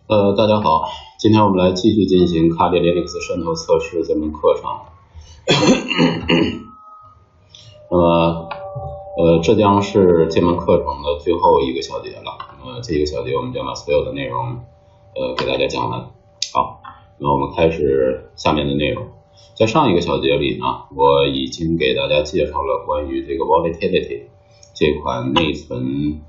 大家好，今天我们来继续进行 Kali Linux 渗透测试这门课程。这将是这门课程的最后一个小节了。这个小节我们将把所有的内容给大家讲完。好，那我们开始下面的内容。在上一个小节里呢，我已经给大家介绍了关于这个 Volatility 这款内存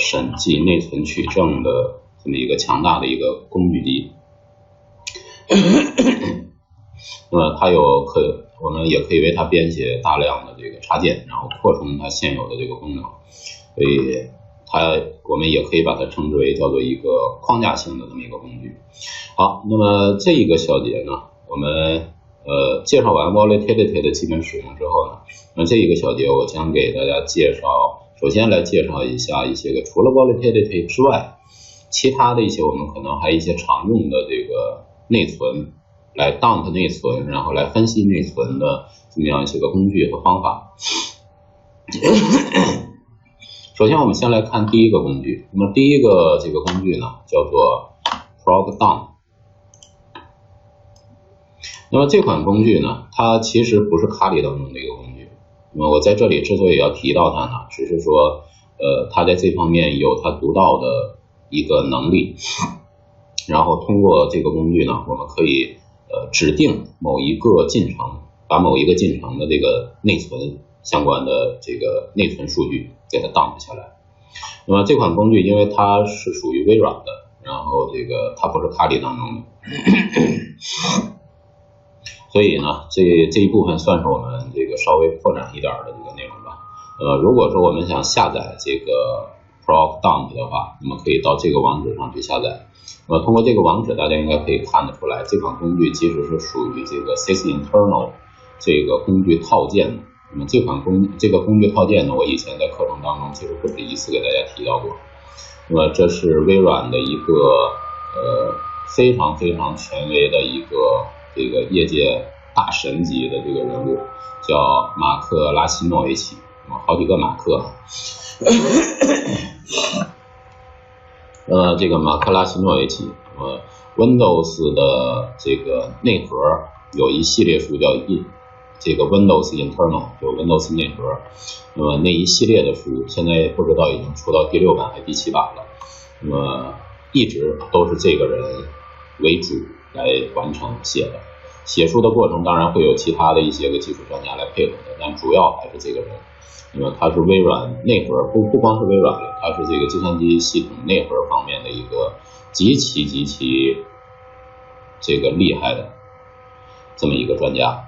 审计内存取证的这么一个强大的一个工具集。那么我们也可以为它编写大量的这个插件，然后扩充它现有的这个功能，所以我们也可以把它称之为叫做一个框架性的这么一个工具。好，那么这一个小节呢，我们介绍完 Volatility 的基本使用之后呢，那这一个小节我将给大家首先来介绍一下一些个除了 Volatility 之外，其他的一些我们可能还有一些常用的这个内存来 dump 内存，然后来分析内存的这么样一些个工具和方法。首先我们先来看第一个工具，那么第一个这个工具呢叫做 prog dump。那么这款工具呢，它其实不是Kali当中的一个工具。那么我在这里之所以要提到它呢，只是说它在这方面有它独到的一个能力，然后通过这个工具呢，我们可以指定某一个进程，把某一个进程的这个内存相关的这个内存数据给它 dump 下来。那么这款工具因为它是属于微软的，然后这个它不是Kali当中的，所以呢这一部分算是我们这个稍微扩展一点的这个内容吧。如果说我们想下载这个 prog dump 的话，那么可以到这个网址上去下载。那么通过这个网址，大家应该可以看得出来，这款工具其实是属于这个 sysinternal 这个工具套件的。那么这个工具套件呢，我以前在课程当中其实不止一次给大家提到过。那么这是微软的一个非常非常权威的一个这个业界大神级的这个人物，叫马克拉西诺维奇，好几个马克。这个马克拉西诺维奇，Windows 的这个内核有一系列书叫这个 Windows Internal， 就 Windows 内核。那么那一系列的书现在不知道已经出到第6版还是第7版了。那么一直都是这个人为主来完成写的。写书的过程当然会有其他的一些个技术专家来配合的，但主要还是这个人。那么它是微软内核，不光是微软的，它是这个计算机系统内核方面的一个极其这个厉害的这么一个专家。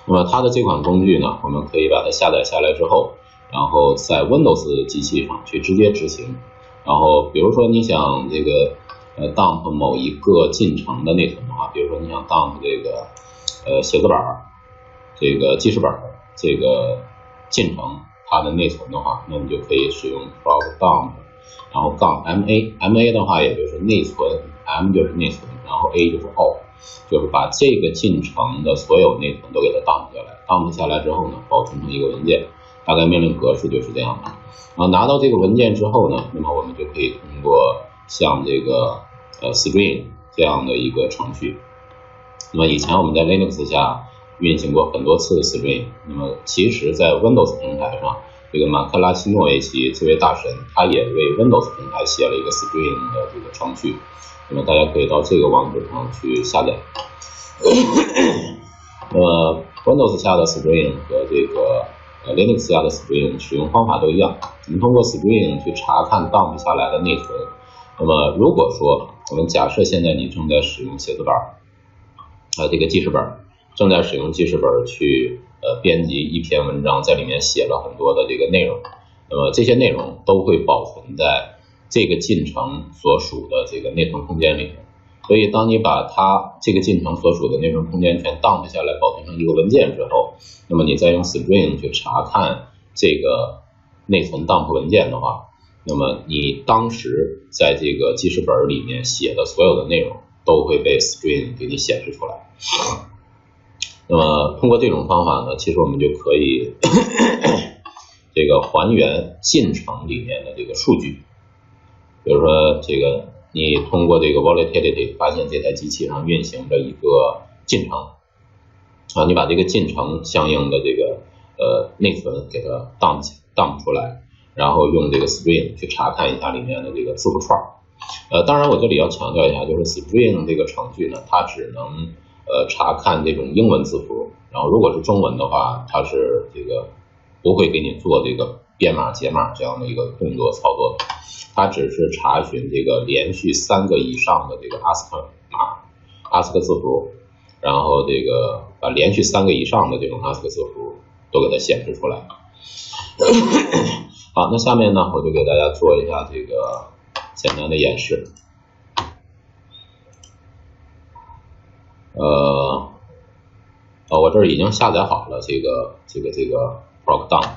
那么它的这款工具呢，我们可以把它下载下来之后，然后在 Windows 机器上去直接执行。然后比如说你想这个dump 某一个进程的内存的话，比如说你想 dump 这个写字板，这个记事本这个进程它的内存的话，那你就可以使用 prog dump， 然后杠 ma 的话也就是内存， m 就是内存，然后 a 就是 all， 就是把这个进程的所有内存都给它 dump 下来。dump 下来之后呢，保存成一个文件，大概命令格式就是这样的。然后拿到这个文件之后呢，那么我们就可以通过像这个string 这样的一个程序。那么以前我们在 Linux 下运行过很多次 string， 那么其实在 Windows 平台上，这个马克拉西诺维奇这位大神，他也为 Windows 平台写了一个 string 的这个程序。那么大家可以到这个网址上去下载。Windows 下的 string 和这个Linux 下的 string 使用方法都一样，我们通过 string 去查看 dump 下来的内存。那么如果说我们假设现在你正在使用写字板这个记事本，正在使用记事本去编辑一篇文章，在里面写了很多的这个内容，那么这些内容都会保存在这个进程所属的这个内存空间里面。所以当你把它这个进程所属的内存空间全 dump 下来，保存成一个文件之后，那么你再用 string 去查看这个内存 dump 文件的话，那么你当时在这个记事本里面写的所有的内容都会被 string 给你显示出来。那么通过这种方法呢，其实我们就可以这个还原进程里面的这个数据。比如说这个你通过这个 volatility 发现这台机器上运行着一个进程啊，你把这个进程相应的这个内存给它 dump 出来，然后用这个 string 去查看一下里面的这个字符串。当然我这里要强调一下，就是 string 这个程序呢，它只能查看这种英文字符，然后如果是中文的话，它是这个不会给你做这个编码解码这样的一个动作操作的，它只是查询这个连续3个以上的这个 ASCII 字符，然后这个把连续3个以上的这种 ASCII 字符都给它显示出来。好，那下面呢，我就给大家做一下这个简单的演示。我这儿已经下载好了这个 ProcDump，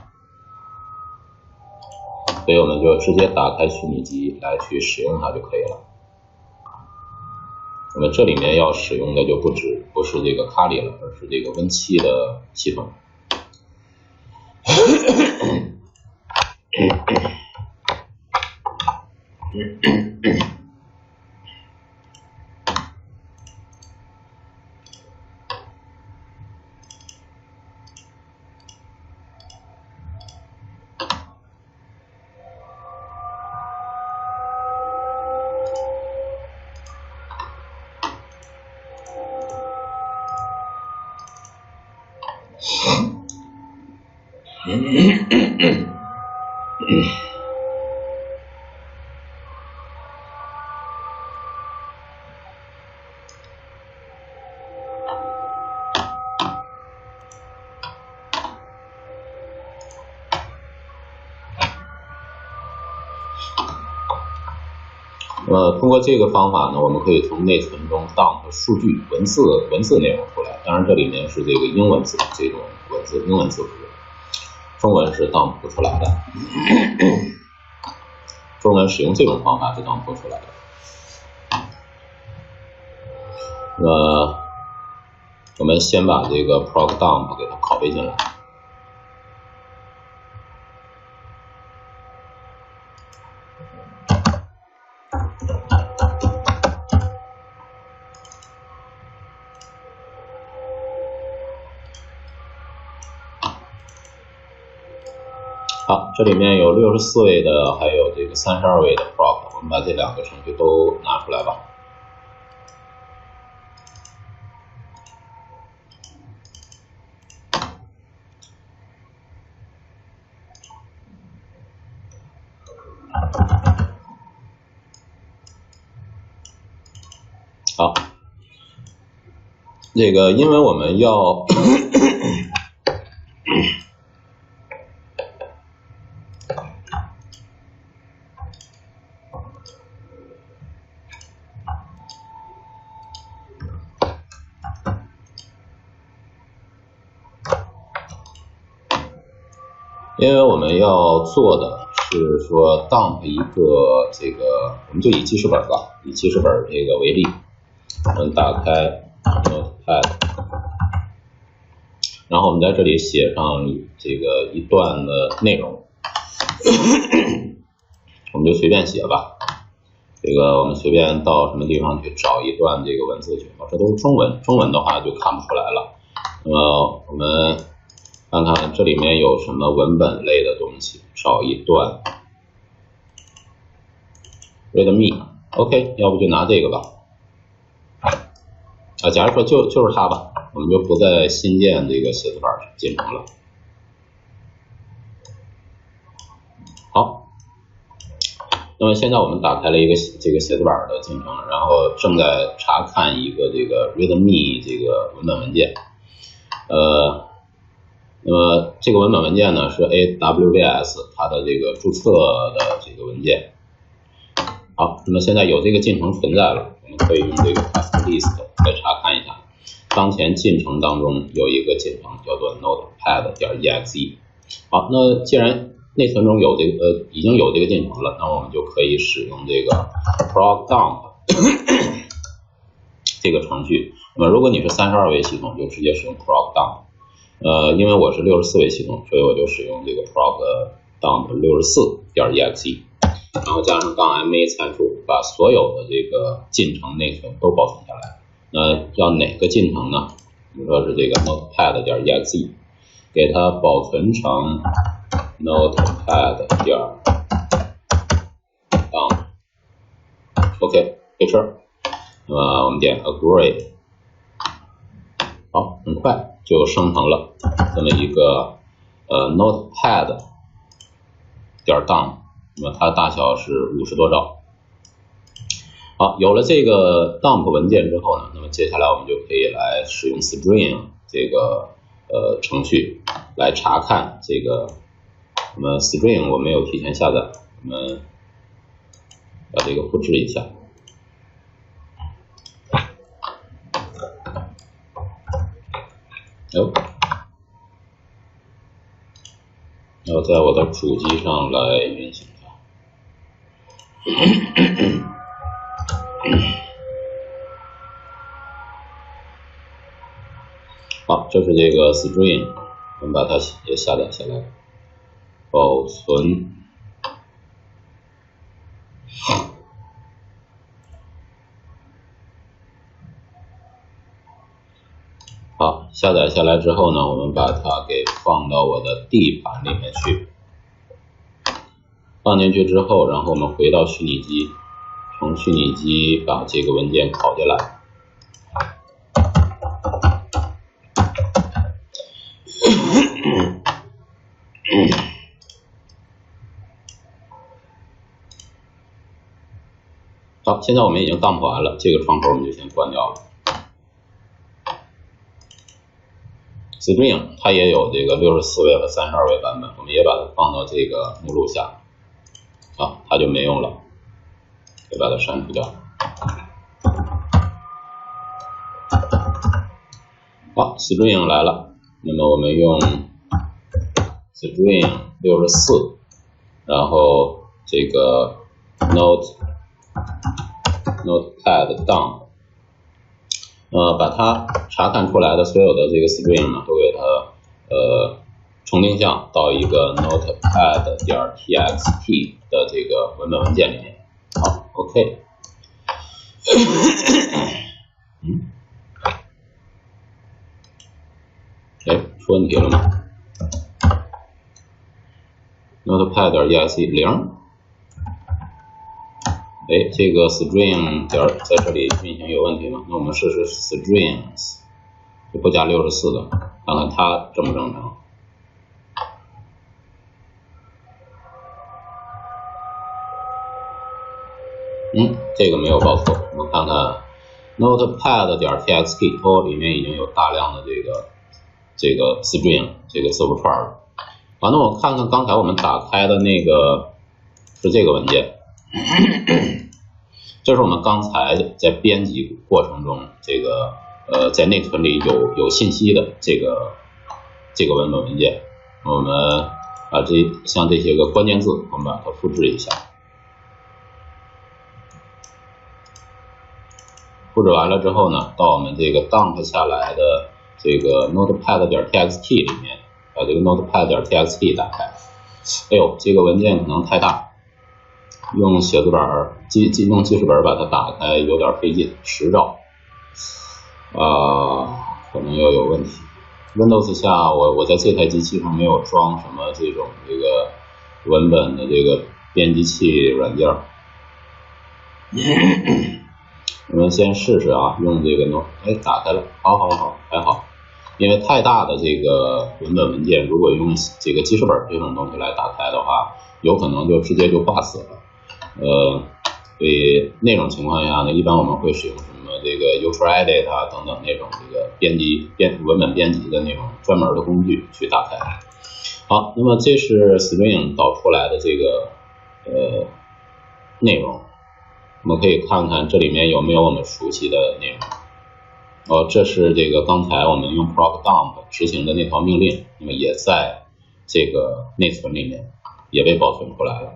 所以我们就直接打开虚拟机来去使用它就可以了。那么这里面要使用的就不是这个 Kali 了，而是这个 Win7 的系统。通过这个方法呢，我们可以从内存中 dump 数据文字内容出来。当然，这里面是这个英文字这种英文字符，中文是 dump 不出来的。中文使用这种方法是 dump 不出来的。我们先把这个 ProcDump 给它拷贝进来。好，这里面有64位的，还有这个32位的 proc， 我们把这2个程序都拿出来吧。好，这个因为我们要做的是说 dump 一个这个，我们就以记事本吧，以记事本这个为例，我们打开 Notepad， 然后我们在这里写上这个一段的内容，我们就随便写吧。这个我们随便到什么地方去找一段这个文字去，这都是中文，中文的话就看不出来了。那么我们看看这里面有什么文本类的东西，找一段 readme，OK， 要不就拿这个吧。假如说就是它吧，我们就不再新建这个写字板进程了。好，那么现在我们打开了一个这个写字板的进程，然后正在查看一个这个 readme 这个文本文件。那么这个文本文件呢是 AWS 它的这个注册的这个文件。好，那么现在有这个进程存在了，我们可以用这个 task list 来查看一下，当前进程当中有一个进程叫做 notepad.exe。好，那既然内存中有这个已经有这个进程了，那我们就可以使用这个 ProcDump 这个程序。那么如果你是32位系统，就直接使用 ProcDump。因为我是64位系统，所以我就使用这个 ProcDump 64.exe。然后加上-ma 参数，把所有的这个进程内存都保存下来。那要哪个进程呢？比如说是这个 notepad 点 exe， 给它保存成 notepad 点OK 配车。那么我们点 agree， 好，很快就生成了这么一个notepad 点 down， 那么它大小是50多兆。好，有了这个 dump 文件之后呢，那么接下来我们就可以来使用 string 这个程序来查看这个。那么 string 我没有提前下载，我们把这个复制一下。然后在我的主机上来运行它。好，这是这个 string， 我们把它也下载下来，保存。好，下载下来之后呢，我们把它给放到我的 D 盘里面去。放进去之后，然后我们回到虚拟机，从虚拟机把这个文件拷下来。好，现在我们已经dump完了，这个窗口我们就先关掉了。string 它也有这个64位和32位版本，我们也把它放到这个目录下。啊，它就没用了，得把它删除掉。好 ，string 来了，那么我们用 string 64，然后这个 notepad down， 把它查看出来的所有的这个 string 呢，都给它重定向到一个 notepad 点 txt 的这个文本文件里面。好 ，OK。出问题了吗 ？notepad 点 exe 0。这个 string 点在这里运行有问题吗？那我们试试 strings， 就不加64的，看看它正不正常。这个没有报错。我们看看 notepad 点 txt 里面已经有大量的这个 string 这个字符串了。好，那我看看刚才我们打开的那个是这个文件。这是我们刚才在编辑过程中，这个在内存里有信息的这个文本文件。我们把像这些个关键字，我们把它复制一下。复制完了之后呢，到我们这个 dump 下来的这个 notepad 点 txt 里面，把这个 notepad 点 txt 打开。哎呦，这个文件可能太大。用写字本用记事本把它打开有点费劲，10兆，可能要有问题。Windows 下我在这台机器上没有装什么这种文本的这个编辑器软件。我们先试试啊，用这个打开了，好，还好。因为太大的这个文本文件，如果用这个记事本这种东西来打开的话，有可能就直接就挂死了。所以那种情况下呢，一般我们会使用什么这个 Usedit 等等那种这个文本编辑的那种专门的工具去打开。好，那么这是 string 导出来的这个内容，我们可以看看这里面有没有我们熟悉的内容。这是这个刚才我们用 proc dump 执行的那条命令，那么也在这个内存里面也被保存出来了。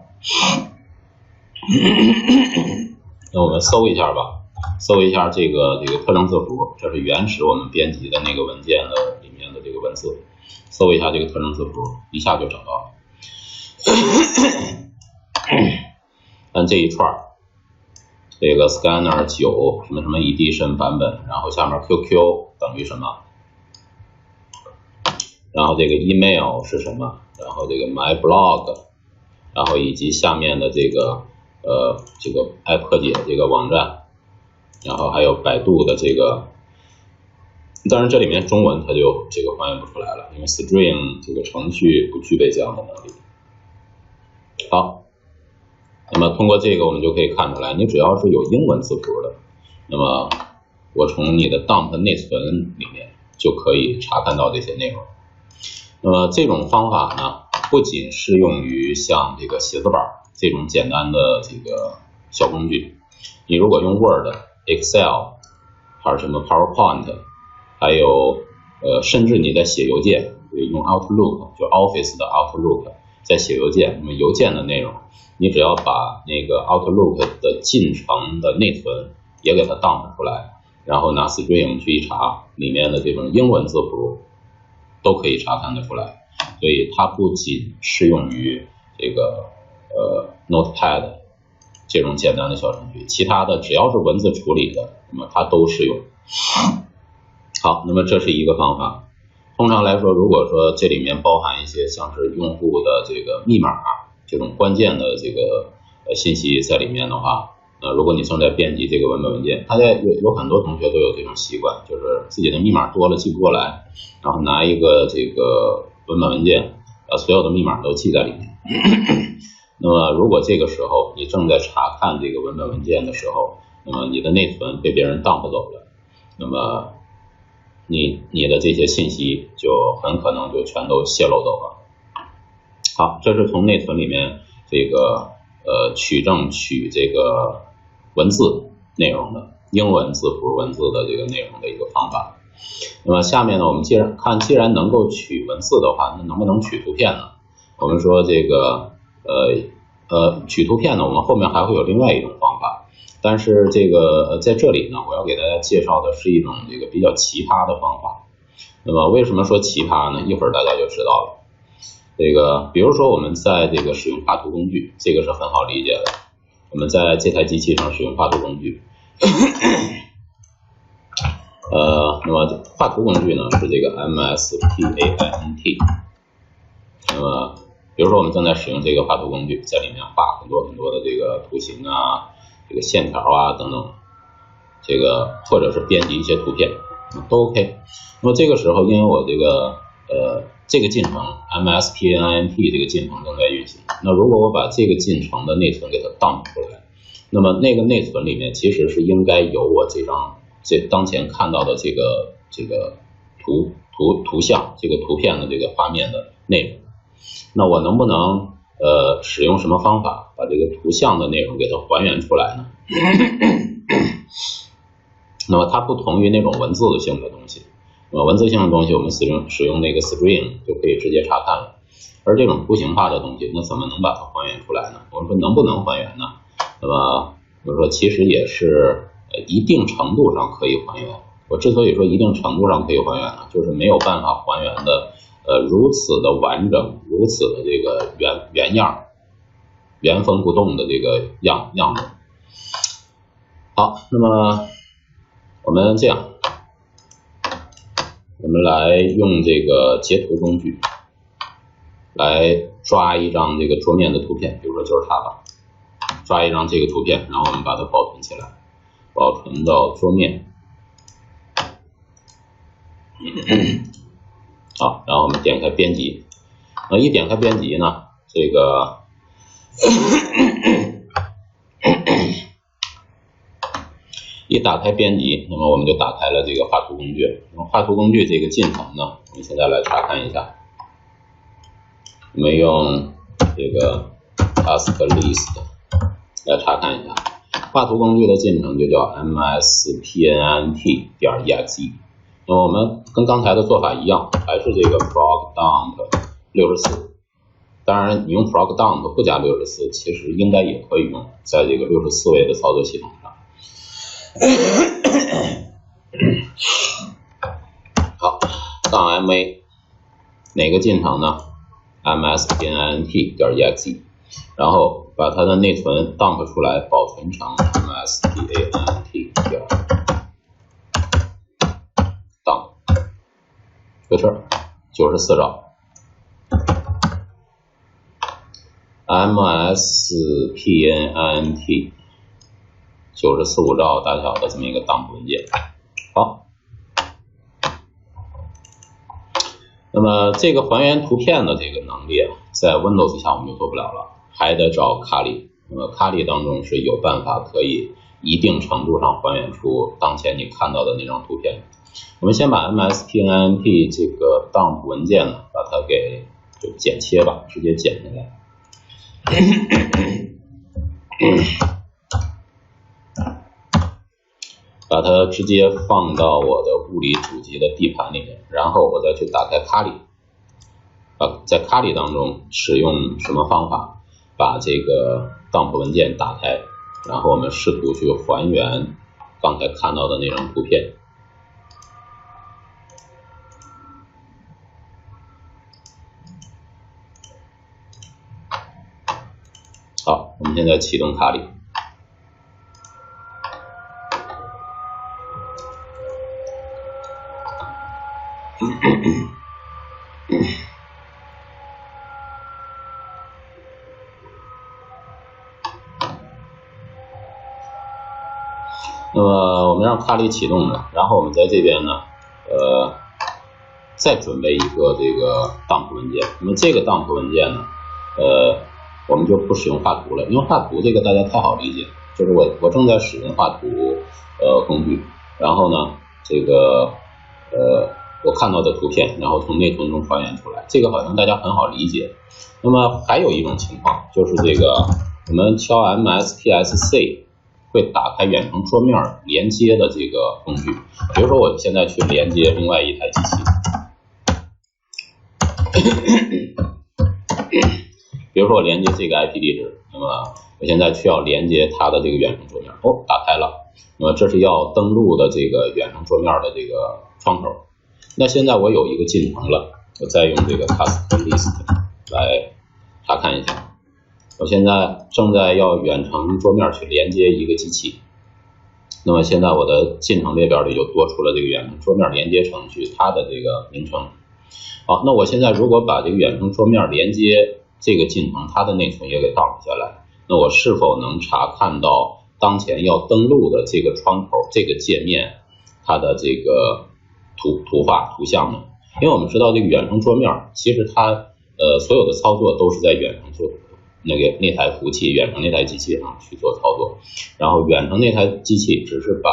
那我们搜一下吧，搜一下这个特征字符，这是原始我们编辑的那个文件的里面的这个文字，搜一下这个特征字符，一下就找到了。但这一串这个 scanner 9什么什么 edition 版本，然后下面 QQ 等于什么，然后这个 email 是什么，然后这个 my blog， 然后以及下面的这个爱破解这个网站，然后还有百度的这个，当然这里面中文它就这个还原不出来了，因为 String 这个程序不具备这样的能力。好，那么通过这个我们就可以看出来，你只要是有英文字符的，那么我从你的 dump 内存里面就可以查看到这些内容。那么这种方法呢，不仅适用于像这个写字板这种简单的这个小工具，你如果用 Word、Excel 还是什么 PowerPoint， 还有甚至你在写邮件，用 Outlook 就 Office 的 Outlook 在写邮件，那么邮件的内容，你只要把那个 Outlook 的进程的内存也给它 dump 出来，然后拿 String 去一查，里面的这种英文字符都可以查看得出来，所以它不仅适用于这个Notepad 这种简单的小程序，其他的只要是文字处理的，那么它都适用。好，那么这是一个方法。通常来说，如果说这里面包含一些像是用户的这个密码这种关键的这个信息在里面的话，如果你正在编辑这个文本文件，大家有很多同学都有这种习惯，就是自己的密码多了记不过来，然后拿一个这个文本文件，所有的密码都记在里面。那么如果这个时候你正在查看这个文本文件的时候，那么你的内存被别人dump走了，那么你的这些信息就很可能就全都泄露走了。好，这是从内存里面这个取证取这个文字内容的英文字符文字的这个内容的一个方法。那么下面呢，我们既然能够取文字的话，那能不能取图片呢？我们说这个取图片呢，我们后面还会有另外一种方法，但是这个在这里呢，我要给大家介绍的是一种这个比较奇葩的方法。那么为什么说奇葩呢？一会儿大家就知道了。这个比如说我们在这个使用画图工具，这个是很好理解的。我们在这台机器上使用画图工具，那么画图工具呢是这个 MSPANT。那么比如说我们正在使用这个画图工具，在里面画很多很多的这个图形这个线条等等，这个或者是编辑一些图片都 OK。那么这个时候因为我这个进程 MSPANT 这个进程正在运行，那如果我把这个进程的内存给它 dump 出来，那么那个内存里面其实是应该有我当前看到的这个图像这个图片的这个画面的内容。那我能不能使用什么方法把这个图像的内容给它还原出来呢？那么它不同于那种文字性的东西，文字性的东西我们使用那个 string 就可以直接查看了，而这种图形化的东西，那怎么能把它还原出来呢？我们说能不能还原呢？那么我说其实也是一定程度上可以还原。我之所以说一定程度上可以还原呢，就是没有办法还原的如此的完整，如此的这个原样，原封不动的这个样子。好，那么我们这样，我们来用这个截图工具来抓一张这个桌面的图片，比如说就是它吧，抓一张这个图片，然后我们把它保存起来，保存到桌面。好，然后我们点开编辑，一点开编辑呢，这个一打开编辑，那么我们就打开了这个画图工具。那么画图工具这个进程呢，我们现在来查看一下。我们用这个 task list 来查看一下，画图工具的进程就叫 mspant.exe。那么我们跟刚才的做法一样，还是这个 proc dump 64。当然，你用 proc dump 不加64，其实应该也可以用，在这个64位的操作系统上。好，杠 ma 哪个进程呢？mspant.exe。然后把它的内存 dump 出来，保存成 mstant 点 dump， 这个事儿94兆。mspnint 945兆大小的这么一个 dump 文件。好，那么这个还原图片的这个能力啊，在 Windows 下我们就做不了了，还得找 Kali。那么 Kali 当中是有办法可以一定程度上还原出当前你看到的那张图片。我们先把 mspnint 这个 dump 文件呢，把它给就剪切吧，直接剪下来。把它直接放到我的物理主机的 D 盘里面，然后我再去打开 Kali， 在 Kali 当中使用什么方法把这个 dump 文件打开，然后我们试图去还原刚才看到的那张图片。好，我们现在启动Kali。那么我们让Kali启动了，然后我们在这边呢，再准备一个这个 dump 文件。那么这个 dump 文件呢，我们就不使用画图了，因为画图这个大家太好理解，就是我正在使用画图工具，然后呢，这个我看到的图片，然后从内存中还原出来，这个好像大家很好理解。那么还有一种情况，就是这个我们敲 mspsc 会打开远程桌面连接的这个工具，比如说我现在去连接另外一台机器，比如说我连接这个 IP 地址，那么我现在需要连接它的这个远程桌面，打开了，那么这是要登录的这个远程桌面的这个窗口。那现在我有一个进程了，我再用这个 task list 来查看一下。我现在正在要远程桌面去连接一个机器，那么现在我的进程列表里就多出了这个远程桌面连接程序它的这个名称。好，那我现在如果把这个远程桌面连接这个进程它的内存也给dump下来，那我是否能查看到当前要登录的这个窗口这个界面它的这个图像呢？因为我们知道这个远程桌面其实它所有的操作都是在远程做那台服务器远程那台机器上去做操作，然后远程那台机器只是把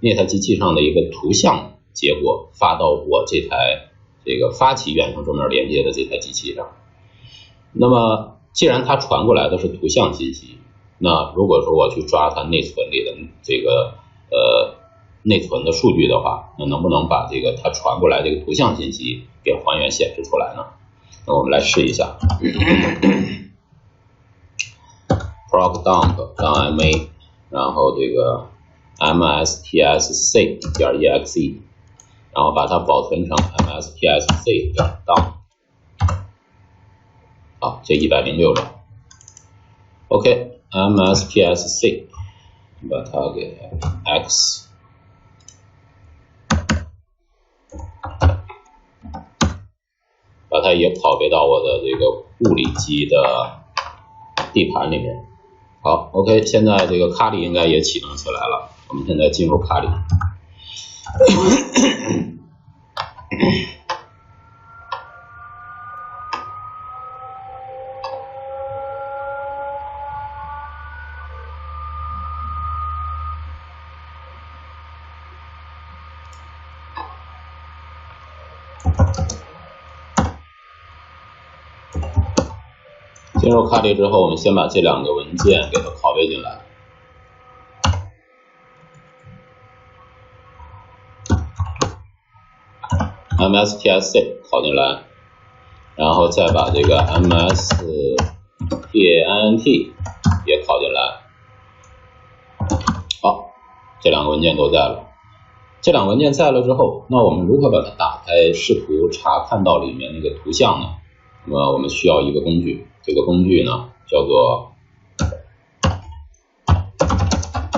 那台机器上的一个图像结果发到我这台这个发起远程桌面连接的这台机器上。那么既然它传过来的是图像信息，那如果说我去抓它内存里的这个内存的数据的话，那能不能把这个它传过来这个图像信息给还原显示出来呢？那我们来试一下。proc dump .ma， 然后这个 mstsc 点 exe， 然后把它保存成 mstsc 点 dump。好，这106兆。OK， mstsc 把它给 x， 把它也拷贝到我的这个物理机的地盘里面。好 ，OK， 现在这个Kali应该也启动起来了。我们现在进入Kali。进入Kali之后，我们先把这两个文件给它拷贝进来。mstsc 拷进来，然后再把这个 mspnint 也拷进来。好，这两个文件都在了。这两个文件在了之后，那我们如何把它打开，试图查看到里面那个图像呢？那么我们需要一个工具，这个工具呢叫做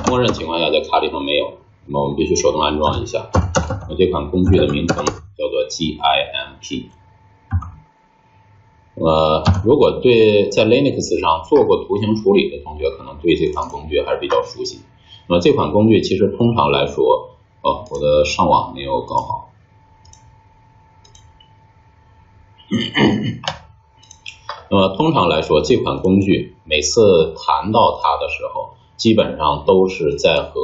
默认情况下在卡里头没有，那么我们必须手动安装一下。那这款工具的名称叫做 GIMP。如果在 Linux 上做过图形处理的同学，可能对这款工具还是比较熟悉。那么这款工具其实通常来说，我的上网没有搞好。那么通常来说，这款工具每次谈到它的时候，基本上都是在和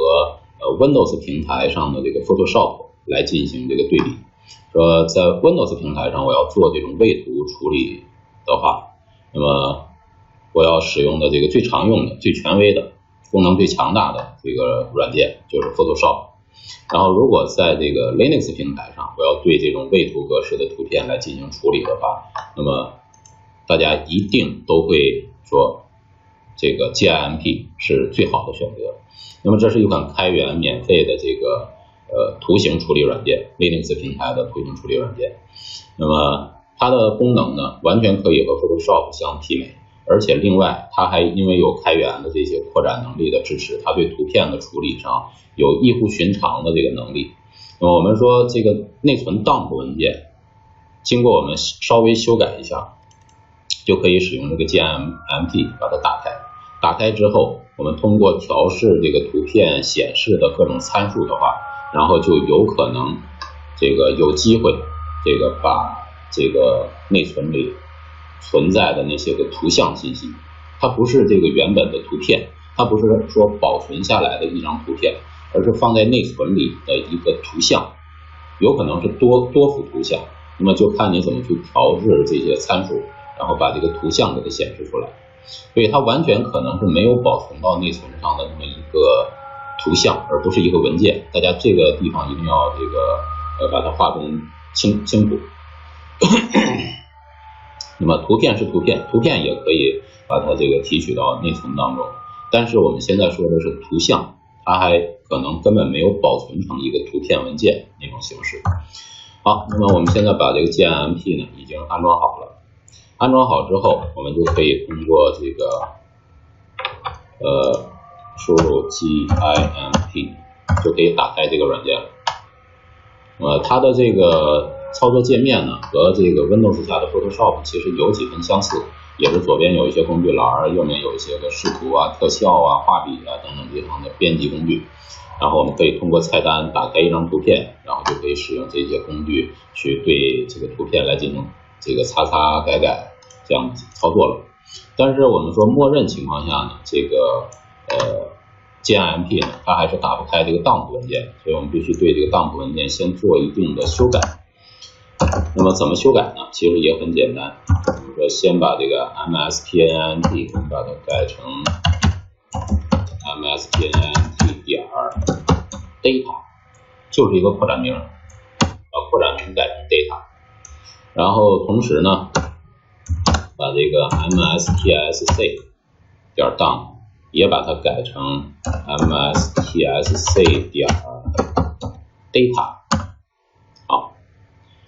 Windows 平台上的这个 Photoshop 来进行这个对比。说在 Windows 平台上我要做这种位图处理的话，那么我要使用的这个最常用的、最权威的、功能最强大的这个软件就是 Photoshop。然后如果在这个 Linux 平台上，我要对这种位图格式的图片来进行处理的话，那么大家一定都会说这个 GIMP 是最好的选择。那么这是一款开源免费的这个图形处理软件， Linux 平台的图形处理软件。那么它的功能呢，完全可以和 Photoshop 相媲美，而且另外它还因为有开源的这些扩展能力的支持，它对图片的处理上有异乎寻常的这个能力。那么我们说这个内存 dump 文件经过我们稍微修改一下，就可以使用这个 GIMP 把它打开。打开之后，我们通过调试这个图片显示的各种参数的话，然后就有可能这个有机会这个把这个内存里存在的那些个图像信息，它不是这个原本的图片，它不是说保存下来的一张图片，而是放在内存里的一个图像，有可能是多幅图像。那么就看你怎么去调制这些参数，然后把这个图像给它显示出来。所以它完全可能是没有保存到内存上的那么一个图像，而不是一个文件。大家这个地方一定要这个把它划分清楚。那么图片是图片，图片也可以把它这个提取到内存当中，但是我们现在说的是图像，它还可能根本没有保存成一个图片文件那种形式。好，那么我们现在把这个 GIMP 呢已经安装好了。安装好之后，我们就可以通过这个输入 GIMP 就可以打开这个软件了。它的这个操作界面呢和这个 Windows 下的 Photoshop 其实有几分相似，也是左边有一些工具栏，右面有一些个视图啊、特效啊、画笔啊等等地方的编辑工具。然后我们可以通过菜单打开一张图片，然后就可以使用这些工具去对这个图片来进行这个擦擦改改这样操作了。但是我们说默认情况下呢，这个GIMP 呢它还是打不开这个 dump 文件，所以我们必须对这个 dump 文件先做一定的修改。那么怎么修改呢？其实也很简单，我们说先把这个 MSPINT 我们把它改成 MSPINT 点 data， 就是一个扩展名，把扩展名改成 data， 然后同时呢把这个 MSTSC 点 dump 也把它改成 MSTSC 点 data。 好，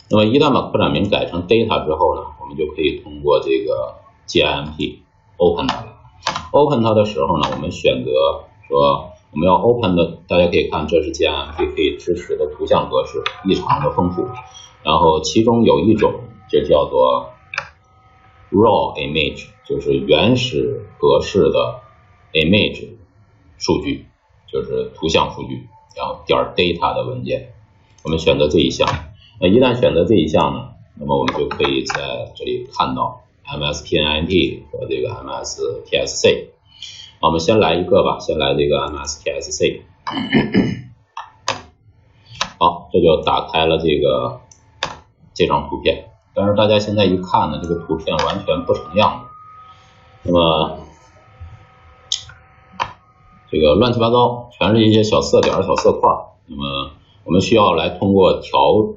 那么一旦把扩展名改成 data 之后呢，我们就可以通过这个 GIMP open 它了。open 它的时候呢，我们选择说我们要 open 的，大家可以看这是 GIMP 可以支持的图像格式，异常的丰富。然后其中有一种就叫做 raw image， 就是原始格式的 image 数据，就是图像数据，然后点 data 的文件，我们选择这一项。那一旦选择这一项呢，那么我们就可以在这里看到 MSPINT 和这个 MSTSC。我们先来一个吧，先来这个 MSTSC。 好，这就打开了这张图片，但是大家现在一看呢，这个图片完全不成样子，那么这个乱七八糟，全是一些小色点、小色块，那么我们需要来通过调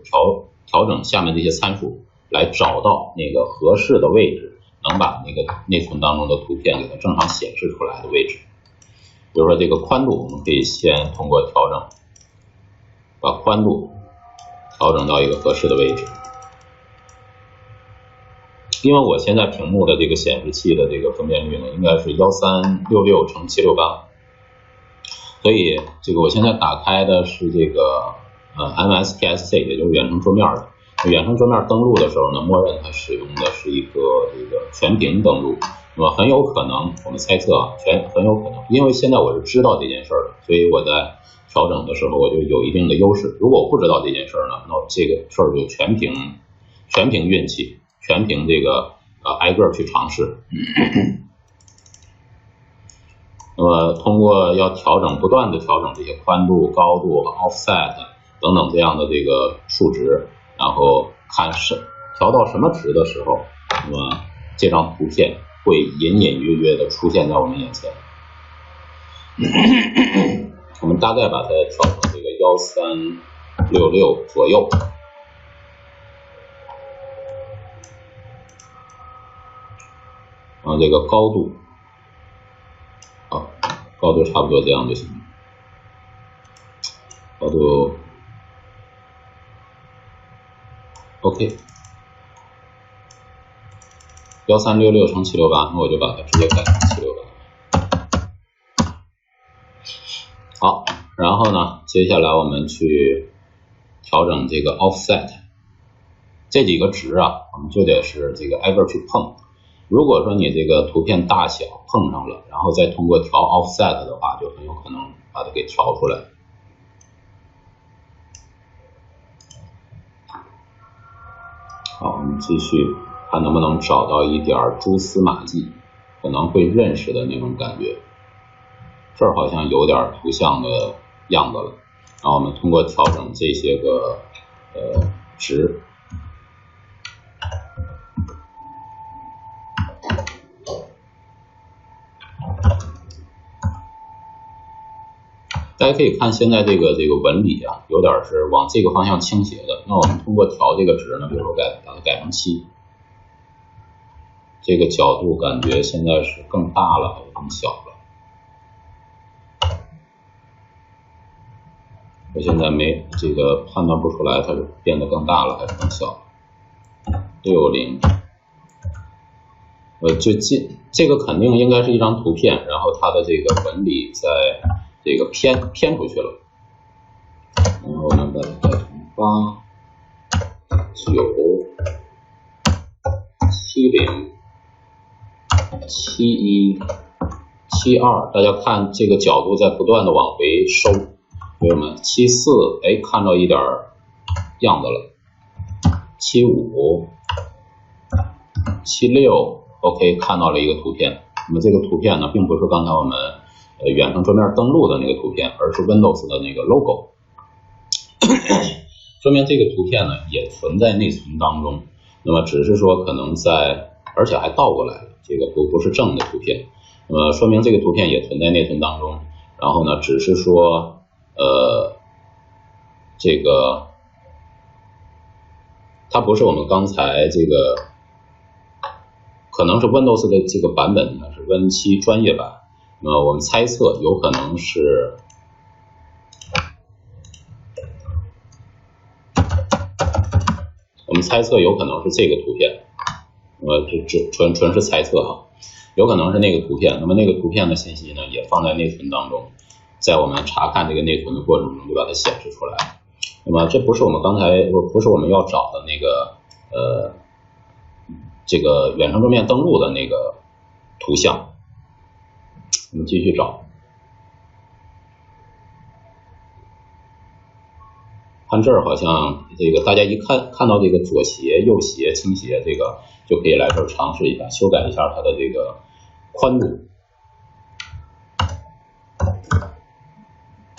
整下面这些参数，来找到那个合适的位置，能把那个内存当中的图片给它正常显示出来的位置。比如说这个宽度，我们可以先通过调整，把宽度调整到一个合适的位置。因为我现在屏幕的这个显示器的这个分辨率呢，应该是1366×768，所以这个我现在打开的是这个MSTSC， 也就是远程桌面的。远程桌面登录的时候呢，默认它使用的是一个这个全屏登录。那么很有可能，我们猜测啊，很有可能，因为现在我是知道这件事儿的，所以我在调整的时候我就有一定的优势。如果我不知道这件事儿呢，那这个事儿就全凭运气，全凭这个挨个去尝试。那么通过要不断的调整这些宽度、高度、offset 等等这样的这个数值，然后看调到什么值的时候，那么这张图片会隐隐约约的出现在我们眼前。我们大概把它调成这个1366左右。然后这个高度，高度差不多这样就行了。高度 OK， 1366×768，那我就把它直接改成768。好，然后呢，接下来我们去调整这个 offset， 这几个值啊，我们就得是这个挨个去碰。如果说你这个图片大小碰上了，然后再通过调 offset 的话，就很有可能把它给调出来。好，我们继续看能不能找到一点蛛丝马迹，可能会认识的那种感觉。这儿好像有点图像的样子了，然后我们通过调整这些个值，大家可以看现在这个纹理啊，有点是往这个方向倾斜的。那我们通过调这个值呢，比如说把它改成7，这个角度感觉现在是更大了还是更小了？我现在这个判断不出来，它是变得更大了还是更小了。60，这个肯定应该是一张图片，然后它的这个纹理在这个偏出去了。然后我们把它改成8、9、70、71、72，大家看这个角度在不断的往回收。朋友们，74，哎，看到一点样子了。75、76 ，OK， 看到了一个图片。那么这个图片呢，并不是刚才我们远程桌面登录的那个图片，而是 Windows 的那个 logo， 说明这个图片呢也存在内存当中。那么只是说可能而且还倒过来了，这个不是正的图片。说明这个图片也存在内存当中。然后呢，只是说这个它不是我们刚才这个，可能是 Windows 的这个版本呢是 Win7 专业版。我们猜测有可能是这个图片，这纯是猜测啊，有可能是那个图片。那么那个图片的信息呢也放在内存当中，在我们查看这个内存的过程中就把它显示出来。那么这不是我们要找的那个这个远程桌面登录的那个图像。我们继续找，看这儿好像这个大家一看到这个左斜、右斜、倾斜，这个就可以来这儿尝试一下，修改一下它的这个宽度。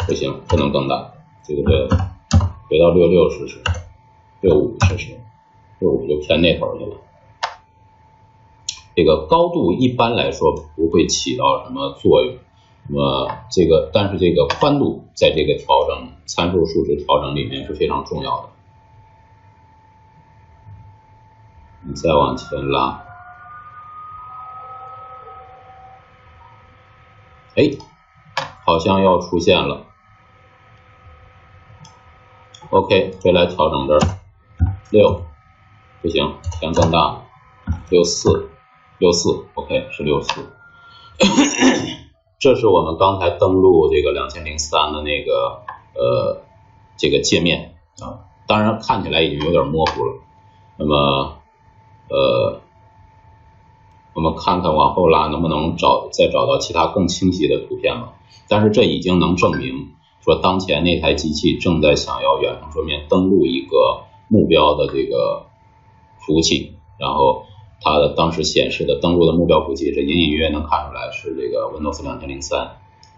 不行，不能更大，这个回到66试试，65试试，65就偏那头去了。这个高度一般来说不会起到什么作用，那么但是这个宽度在这个调整参数数值调整里面是非常重要的。你再往前拉，哎，好像要出现了。OK， 回来调整这儿，6，不行，偏更大了。64 ，OK 是64。这是我们刚才登录这个2003的那个这个界面啊，当然看起来已经有点模糊了。那么我们看看往后拉能不能再找到其他更清晰的图片了。但是这已经能证明说当前那台机器正在想要远程桌面登录一个目标的这个服务器，然后它的当时显示的登录的目标服务器，这隐隐约约能看出来是这个 Windows 2003。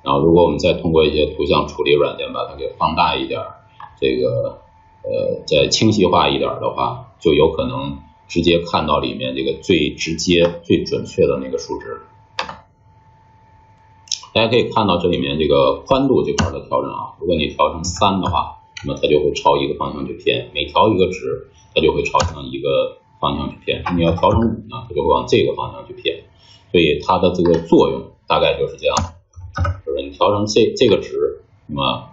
然后如果我们再通过一些图像处理软件把它给放大一点，这个再清晰化一点的话，就有可能直接看到里面这个最直接最准确的那个数值。大家可以看到这里面这个宽度这块的调整啊，如果你调成3的话，那么它就会朝一个方向去偏，每调一个值它就会朝向一个方向去偏。你要调成5呢，它就会往这个方向去偏。所以它的这个作用大概就是这样，就是你调成这个值，那么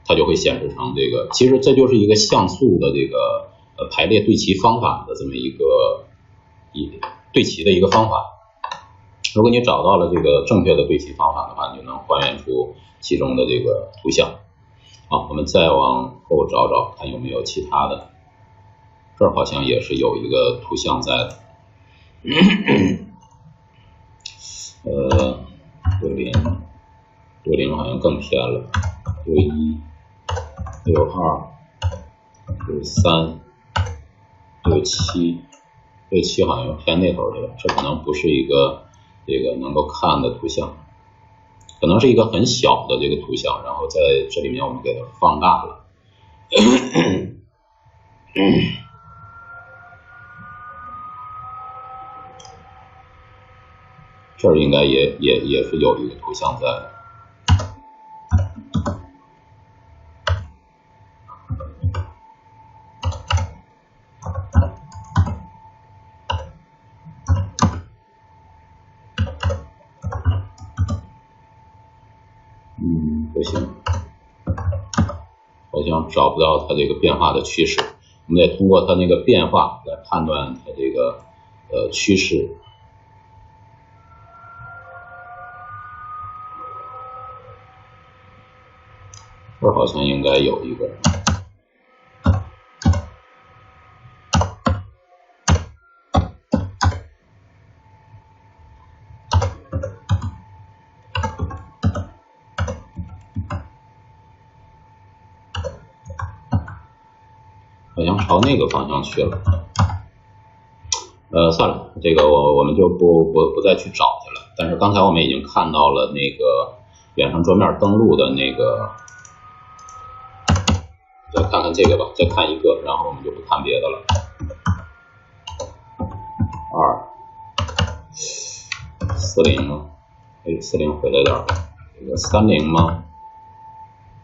它就会显示成这个。其实这就是一个像素的这个排列对齐方法的这么一个对齐的一个方法。如果你找到了这个正确的对齐方法的话，你就能还原出其中的这个图像。好，我们再往后找找，看有没有其他的。这儿好像也是有一个图像在的。60好像更偏了，61、62、63、67好像偏那头去了，这可能不是一个这个能够看的图像，可能是一个很小的这个图像，然后在这里面我们给它放大了。这儿应该也是有一个图像在的。不行，好像找不到它这个变化的趋势。我们得通过它那个变化来判断它这个趋势。这儿好像应该有一个。好像朝那个方向去了，算了，这个我们就不再去找去了。但是刚才我们已经看到了那个远程桌面登录的那个，再看看这个吧，再看一个，然后我们就不看别的了。40吗？哎，40回来点儿，这个30吗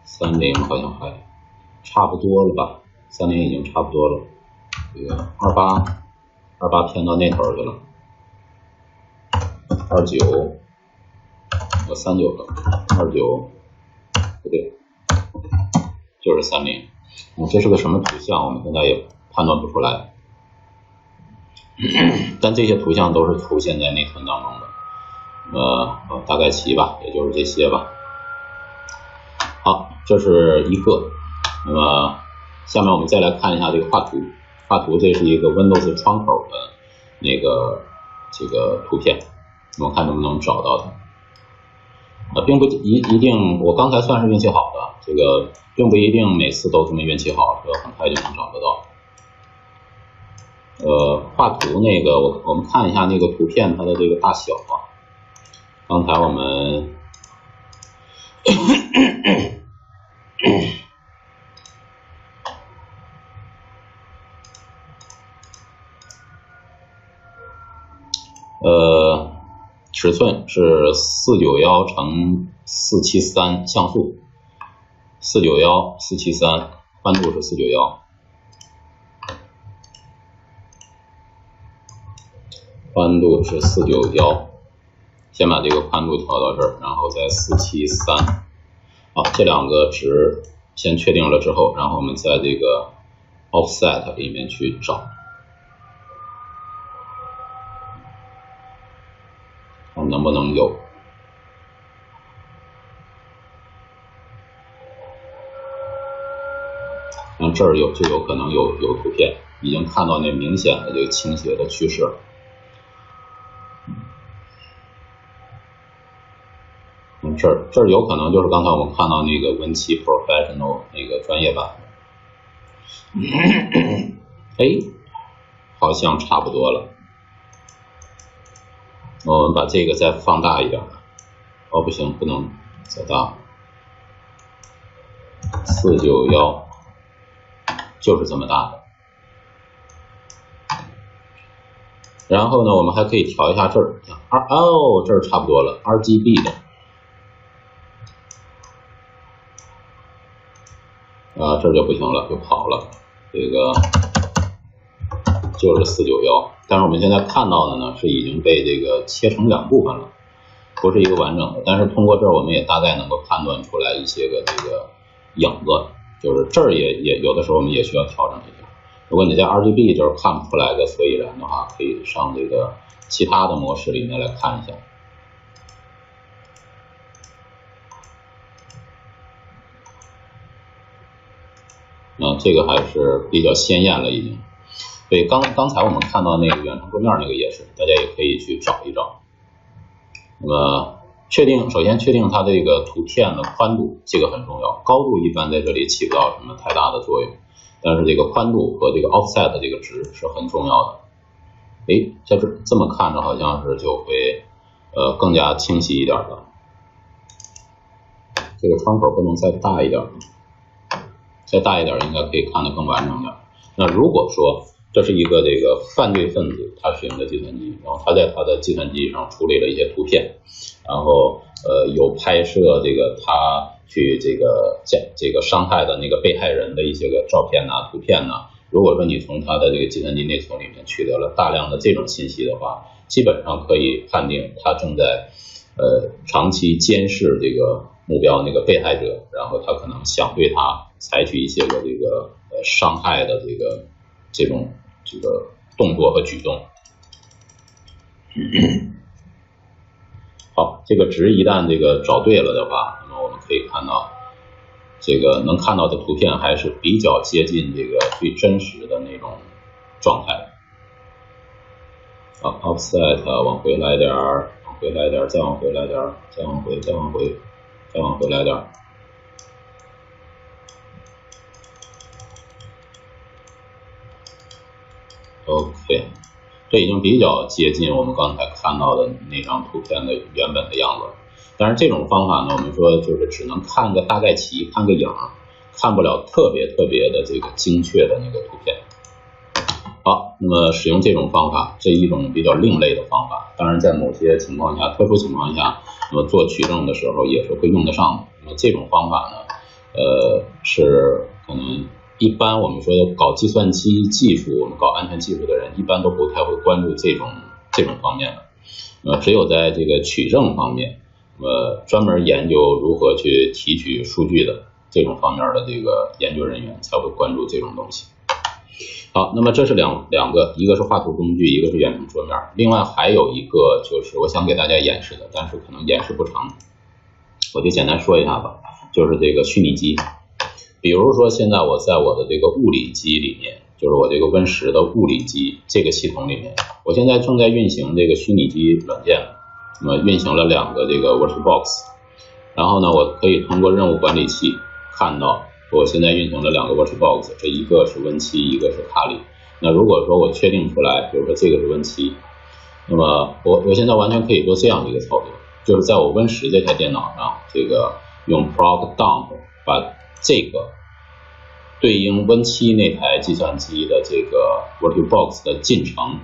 ？30好像还差不多了吧。30已经差不多了，这个28偏到那头去了，29，我39了，29不对，就是30。这是个什么图像？我们现在也判断不出来，但这些图像都是出现在内存当中的。大概齐吧，也就是这些吧。好，这是一个。那么下面我们再来看一下这个画图。画图这是一个 Windows 窗口的那个这个图片，我们看能不能找到它。并不一定，我刚才算是运气好的，这个并不一定每次都这么运气好，说很快就能找得到。画图那个我们看一下那个图片它的这个大小啊。刚才我们尺寸是491乘473像素，491、473，宽度是491，宽度是491。先把这个宽度调到这儿，然后再473。好，这两个值先确定了之后，然后我们在这个 offset 里面去找。能不能有？像这儿就有可能有图片，已经看到那明显的这个倾斜的趋势了。这儿有可能就是刚才我们看到那个Win7 Professional 那个专业版。哎，好像差不多了。我们把这个再放大一点。哦，不行，不能再大。491就是这么大的。然后呢，我们还可以调一下这儿。哦，这儿差不多了 ，RGB 的。这就不行了，就跑了。这个就是491，但是我们现在看到的呢，是已经被这个切成2部分了，不是一个完整的。但是通过这儿，我们也大概能够判断出来一些个这个影子，就是这儿也有的时候我们也需要调整一下。如果你在 RGB 就是看不出来个所以然的话，可以上这个其他的模式里面来看一下。这个还是比较鲜艳了已经。所以刚才我们看到那个远程桌面那个也是，大家也可以去找一找。那么首先确定它这个图片的宽度，这个很重要。高度一般在这里起不到什么太大的作用，但是这个宽度和这个 offset 的这个值是很重要的。哎，这么看着好像是就会更加清晰一点了。这个窗口不能再大一点吗？再大一点应该可以看得更完整点。那如果说这是一个这个犯罪分子他使用的计算机，然后他在他的计算机上处理了一些图片，然后有拍摄这个他去这个伤害的那个被害人的一些个照片图片如果说你从他的这个计算机内存里面取得了大量的这种信息的话，基本上可以判定他正在长期监视这个目标那个被害者，然后他可能想对他采取一些个这个伤害的这种动作和举动。好，这个值一旦这个找对了的话，那么我们可以看到这个能看到的图片还是比较接近这个最真实的那种状态。好 ，offset 往回来点儿，往回来点儿，再往回来点儿，再往回，再往回，再往回来点儿。OK， 这已经比较接近我们刚才看到的那张图片的原本的样子。但是这种方法呢，我们说就是只能看个大概齐，看个影，看不了特别的这个精确的那个图片。好，那么使用这种方法，这一种比较另类的方法，当然在某些情况下，特殊情况下，那么做取证的时候也是会用得上的。那么这种方法呢，是可能一般我们说搞计算机技术，我们搞安全技术的人，一般都不太会关注这种方面的。只有在这个取证方面，专门研究如何去提取数据的这种方面的这个研究人员才会关注这种东西。好，那么这是两个，一个是画图工具，一个是远程桌面，另外还有一个就是我想给大家演示的，但是可能演示不成，我就简单说一下吧，就是这个虚拟机。比如说现在我在我的这个物理机里面，就是我这个 Win10的物理机这个系统里面，我现在正在运行这个虚拟机软件，那么运行了2个这个 VirtualBox， 然后呢，我可以通过任务管理器看到我现在运行了2个 VirtualBox， 这一个是 Win7， 一个是卡里。那如果说我确定出来，比如说这个是 Win7， 那么我现在完全可以做这样的一个操作，就是在我 Win10 这台电脑上，这个用 proc dump 把这个对应 Win7 那台计算机的这个 VirtualBox 的进程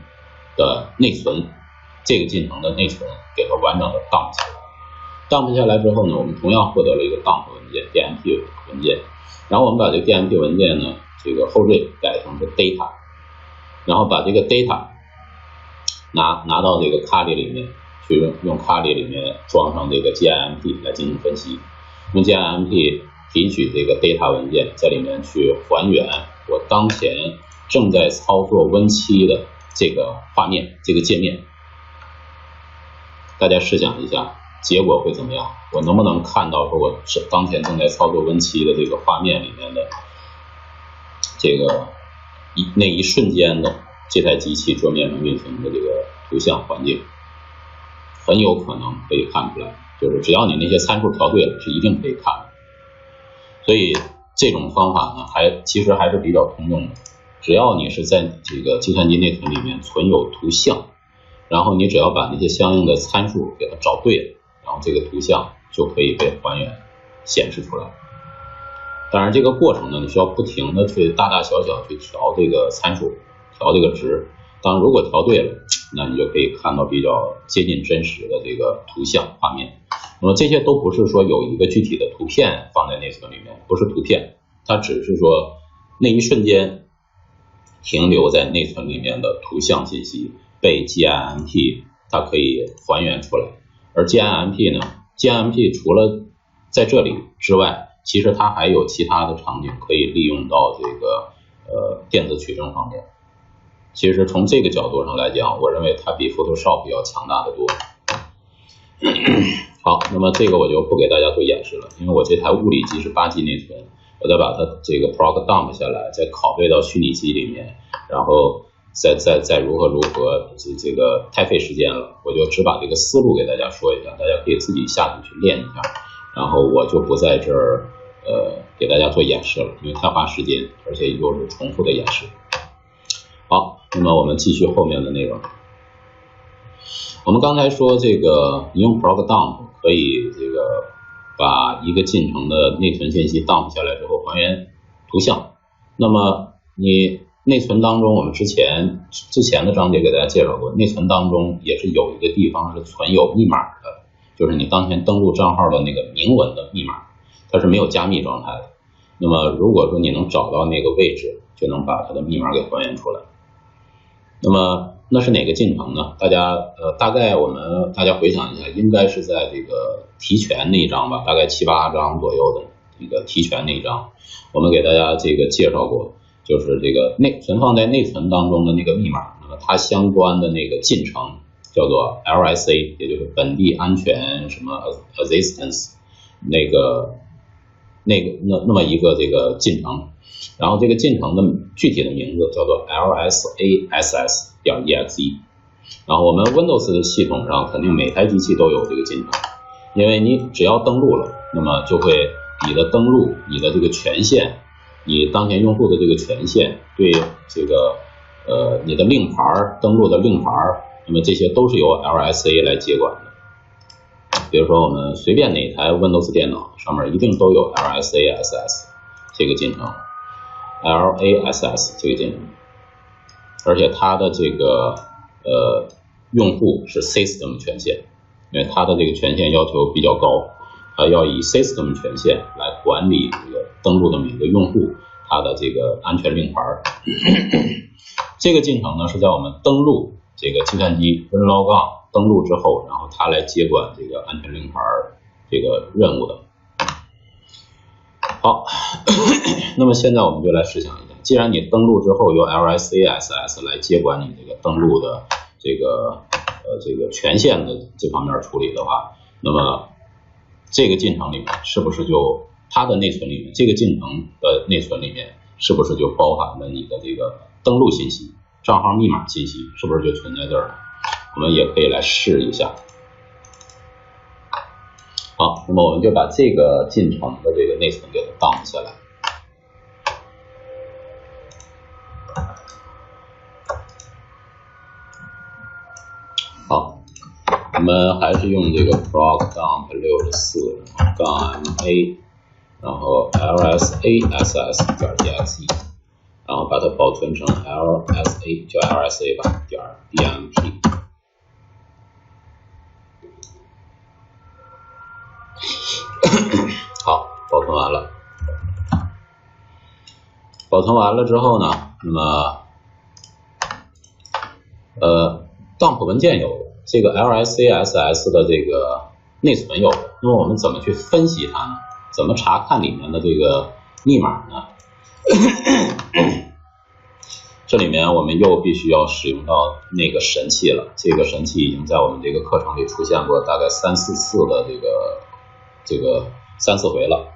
的内存，这个进程的内存给它完整的 dump 下来。dump 下来之后呢，我们同样获得了一个 dump 文件 DMP 文件，然后我们把这个 DMP 文件呢，这个后缀改成是 data， 然后把这个 data 拿到这个 Kali 里面去，用 Kali 里面装上这个 GIMP 来进行分析，用 GIMP 提取这个 data 文件，在里面去还原我当前正在操作 Win7 的这个画面，这个界面。大家试想一下，结果会怎么样？我能不能看到说我当前正在操作Win7的这个画面里面的这个那一瞬间的这台机器桌面上运行的这个图像环境？很有可能可以看出来，就是只要你那些参数调对了，是一定可以看的。所以这种方法呢，其实还是比较通用的。只要你是在这个计算机内存里面存有图像，然后你只要把那些相应的参数给它找对了，然后这个图像就可以被还原显示出来。当然这个过程呢，你需要不停的去大大小小去调这个参数，调这个值。当然如果调对了，那你就可以看到比较接近真实的这个图像画面。那么这些都不是说有一个具体的图片放在内存里面，不是图片，它只是说那一瞬间停留在内存里面的图像信息被 GIMP 它可以还原出来。而 GIMP 呢 ，GIMP 除了在这里之外，其实它还有其他的场景可以利用到这个电子取证方面。其实从这个角度上来讲，我认为它比 Photoshop 要强大的多。好，那么这个我就不给大家做演示了，因为我这台物理机是8G 内存，我再把它这个 proc dump 下来，再拷贝到虚拟机里面，然后再如何这个太费时间了，我就只把这个思路给大家说一下，大家可以自己下去练一下，然后我就不在这儿给大家做演示了，因为太花时间，而且又是重复的演示。好，那么我们继续后面的内容。我们刚才说这个你用 proc dump 可以这个把一个进程的内存信息 dump 下来之后还原图像。那么你内存当中，我们之前的章节给大家介绍过，内存当中也是有一个地方是存有密码的，就是你当前登录账号的那个明文的密码，它是没有加密状态的。那么如果说你能找到那个位置，就能把它的密码给还原出来。那么那是哪个进程呢？大概大家回想一下，应该是在这个提权那一章吧，大概7、8章左右的这个提权那一章，我们给大家这个介绍过，就是这个存放在内存当中的那个密码，那么它相关的那个进程叫做 LSA， 也就是本地安全什么 assistance 那么一个这个进程。然后这个进程的具体的名字叫做 LSASS.exe， 然后我们 Windows 的系统上肯定每台机器都有这个进程，因为你只要登录了，那么就会你的登录、你的这个权限、你当前用户的这个权限对这个你的令牌、登录的令牌，那么这些都是由 LSA 来接管的。比如说我们随便哪台 Windows 电脑上面一定都有 LSASS 这个进程。LASS 这个进程，而且它的这个用户是 system 权限，因为它的这个权限要求比较高，要以 system 权限来管理这个登录的每个用户它的这个安全令牌。这个进程呢是在我们登录这个计算机 WinLogon 登录之后，然后它来接管这个安全令牌这个任务的。好，那么现在我们就来试想一下，既然你登录之后由 LSASS 来接管你这个登录的这个权限的这方面处理的话，那么这个进程里面是不是就它的内存里面，这个进程的内存里面是不是就包含了你的这个登录信息、账号密码信息，是不是就存在这儿了？我们也可以来试一下。好，那么我们就把这个进程的这个内存给它 dump 下来。好，我们还是用这个 proc dump 64-ma， 然后 lsass.exe， 然后把它保存成 lsa， 叫 lsa 吧.dmp。好，保存完了。保存完了之后呢，那么dump 文件有了，这个 LSASS 的这个内存有了，那么我们怎么去分析它呢？怎么查看里面的这个密码呢？这里面我们又必须要使用到那个神器了。这个神器已经在我们这个课程里出现过大概3、4次的这个3、4回了。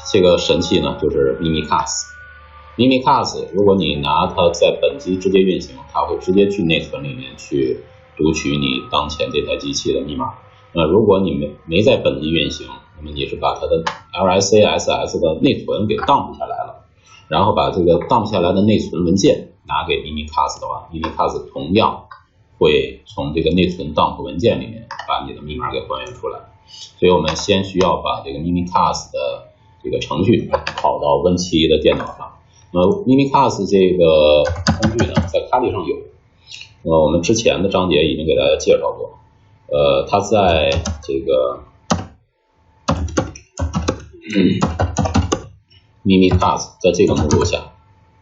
这个神器呢就是 Mimikatz。Mimikatz 如果你拿它在本机直接运行，它会直接去内存里面去读取你当前这台机器的密码。那如果你没在本机运行，那么你是把它的 LSASS 的内存给 dump 下来了，然后把这个 dump 下来的内存文件拿给 Mimikatz 的话， Mimikatz 同样会从这个内存 dump 文件里面把你的密码给还原出来。所以我们先需要把这个 Mimikatz 的这个程序拷到 Win7的电脑上。Mimikatz 这个工具呢，在 Kali 上有，我们之前的章节已经给大家介绍过。它在这个Mimikatz 在这个目录下，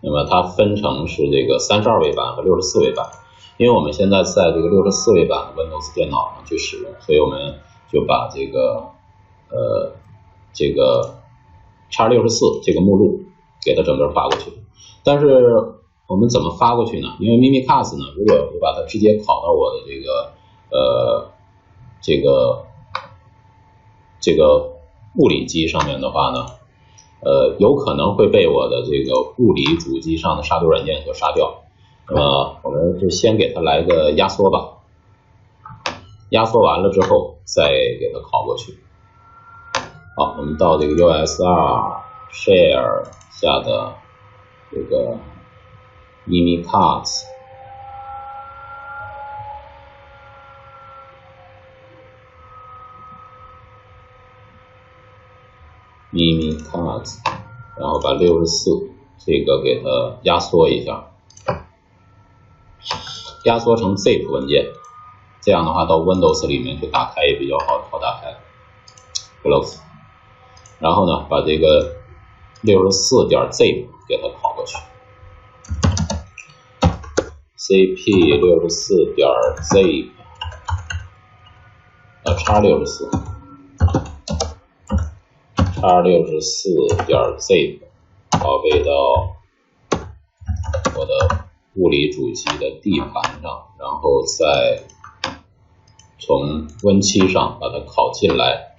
那么它分成是这个32位版和64位版。因为我们现在在这个64位版的 Windows 电脑上去使用，所以我们就把这个X64 这个目录给它整个发过去。但是我们怎么发过去呢？因为 Mimikatz 呢，如果我把它直接拷到我的这个物理机上面的话呢，有可能会被我的这个物理主机上的杀毒软件所杀掉。我们就先给它来个压缩吧，压缩完了之后再给它拷过去。好，我们到这个 USR Share 下的这个 Mimikatz。然后把64这个给它压缩一下，压缩成 zip 文件，这样的话到 Windows 里面去打开也比较好打开。Close， 然后呢，把这个 64.zip 给它拷过去 ，cp 64.zip x64.zip 拷贝到我的物理主机的地盘上，然后再从 Win7上把它拷进来。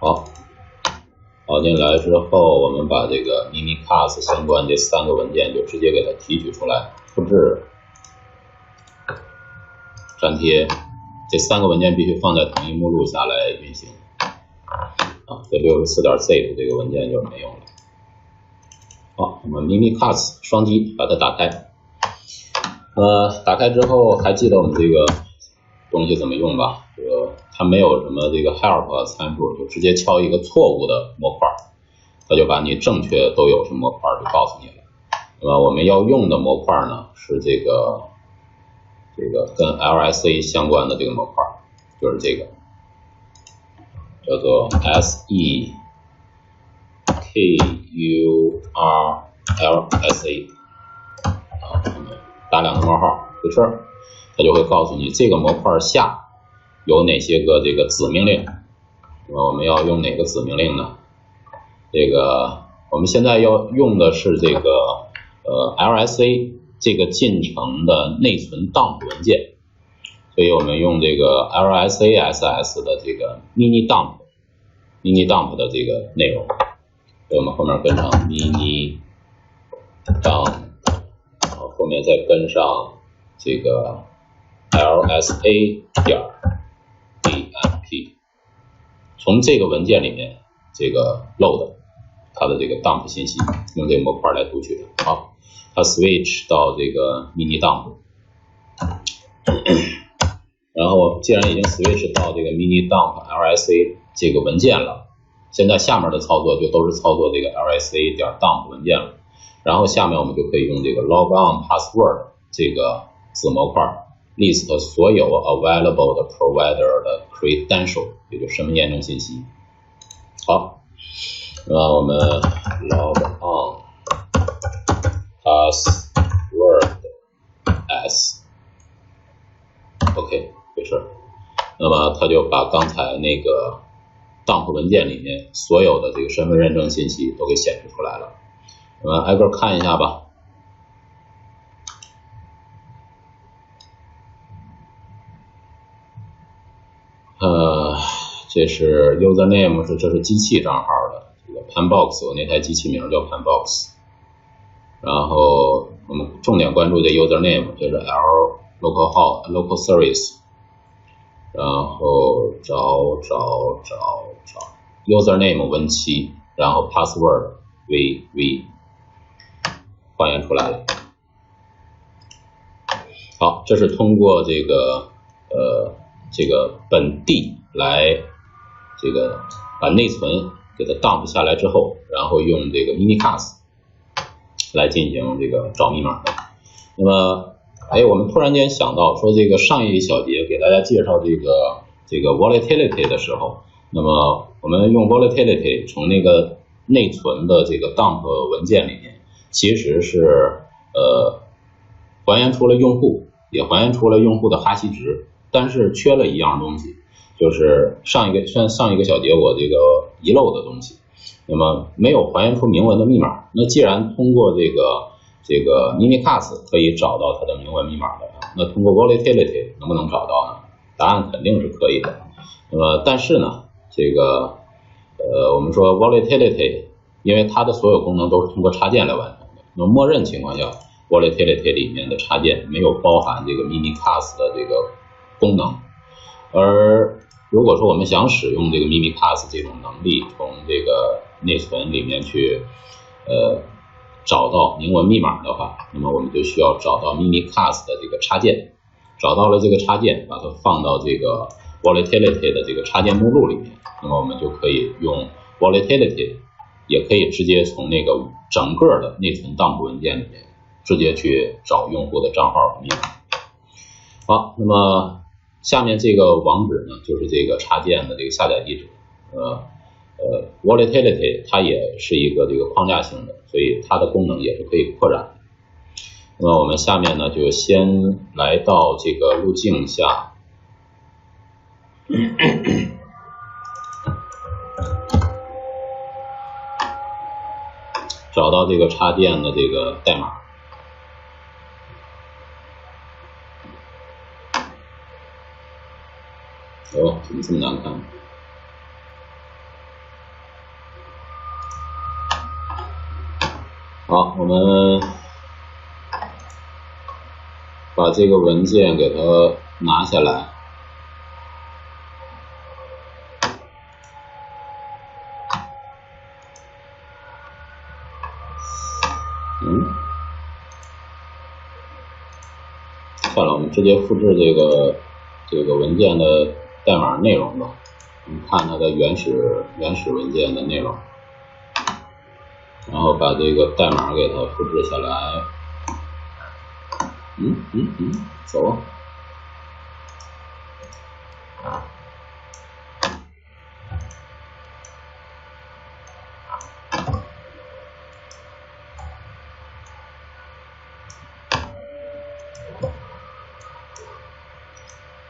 好，拷进来之后，我们把这个 Mimikatz 相关这3个文件就直接给它提取出来，复制、粘贴，这3个文件必须放在同一目录下来运行。这 64.zip 这个文件就没用了。好，我们 Mimikatz 双击把它打开。打开之后，还记得我们这个东西怎么用吧？它没有什么这个 help 参数，就直接敲一个错误的模块，它就把你正确都有什么模块就告诉你了。那么我们要用的模块呢是这个跟 LSA 相关的这个模块，就是这个叫做 SEKURLSA， 打2个冒号就这儿，它就会告诉你这个模块下有哪些个这个子命令。我们要用哪个子命令呢？我们现在要用的是这个LSA 这个进程的内存 dump 文件，所以我们用这个 LSASS 的这个 mini dump 的这个内容，所以我们后面跟上 mini dump， 然后后面再跟上这个 LSA.DMP， 从这个文件里面这个 load 它的这个 dump 信息，用这个模块来读取的。好，它 switch 到这个 mini dump， 然后既然已经 switch 到这个 mini dump LSA 这个文件了，现在下面的操作就都是操作这个 LSA.dump 文件了。然后下面我们就可以用这个 logon password 这个子模块 list 所有 available 的 provider 的 credential， 也就是身份验证信息。好，那我们 logon 么它就把刚才那个 dump 文件里面所有的这个身份认证信息都给显示出来了。我们挨个看一下吧。这是 username 这是机器账号的这个 Panbox， 我那台机器名叫 Panbox。然后我们重点关注的 username 就是 L local service， 然后找 username Win7， 然后 password v 还原出来了。好，这是通过这个本地来这个把内存给它 dump 下来之后，然后用这个 Mimikatz 来进行这个找密码的。那么我们突然间想到说，这个上一小节给大家介绍这个 volatility 的时候，那么我们用 volatility 从那个内存的这个 dump 文件里面，其实是还原出了用户，也还原出了用户的哈希值，但是缺了一样东西，就是上一个小节我这个遗漏的东西，那么没有还原出明文的密码。那既然通过这个 Mimikatz 可以找到它的明文密码的，那通过 volatility 能不能找到呢？答案肯定是可以的。那么但是呢，这个我们说 volatility， 因为它的所有功能都是通过插件来完成的，那么默认情况下 volatility 里面的插件没有包含这个 Mimikatz 的这个功能。而如果说我们想使用这个 Mimikatz 这种能力，从这个内存里面去找到明文密码的话，那么我们就需要找到 Mimikatz 的这个插件，找到了这个插件，把它放到这个 volatility 的这个插件目录里面，那么我们就可以用 volatility， 也可以直接从那个整个的内存 dump 文件里面直接去找用户的账号和密码。好，那么下面这个网址呢，就是这个插件的这个下载地址。volatility 它也是一个这个框架性的，所以它的功能也是可以扩展的。那么我们下面呢，就先来到这个路径下，找到这个插件的这个代码。怎么这么难看？好，我们把这个文件给它拿下来。算了，我们直接复制这个文件的代码内容吧。我们看它的原始文件的内容，然后把这个代码给它复制下来。走啊！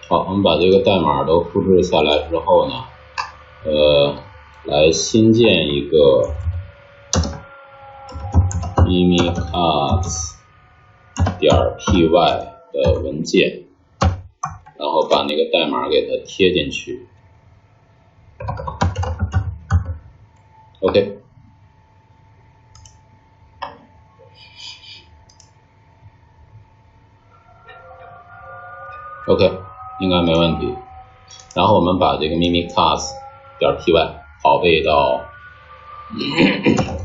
好，我们把这个代码都复制下来之后呢，来新建一个 Mimikatz.py 的文件，然后把那个代码给它贴进去。OK， 应该没问题。然后我们把这个 Mimikatz.py 拷贝到，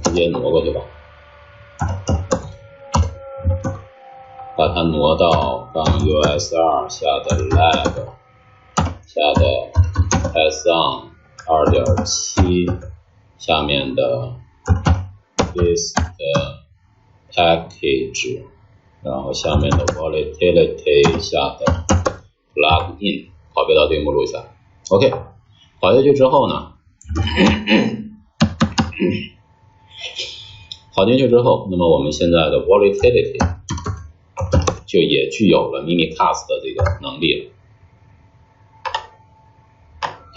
直接挪过去吧。把它挪到杠 USR 下的 lab 下的 Python 2.7 下面的 list package， 然后下面的 volatility 下的 plugin 拷贝到这个目录下。OK， 拷下去之后呢，拷进去之后，那么我们现在的 volatility 就也具有了 Mimikatz 的这个能力了。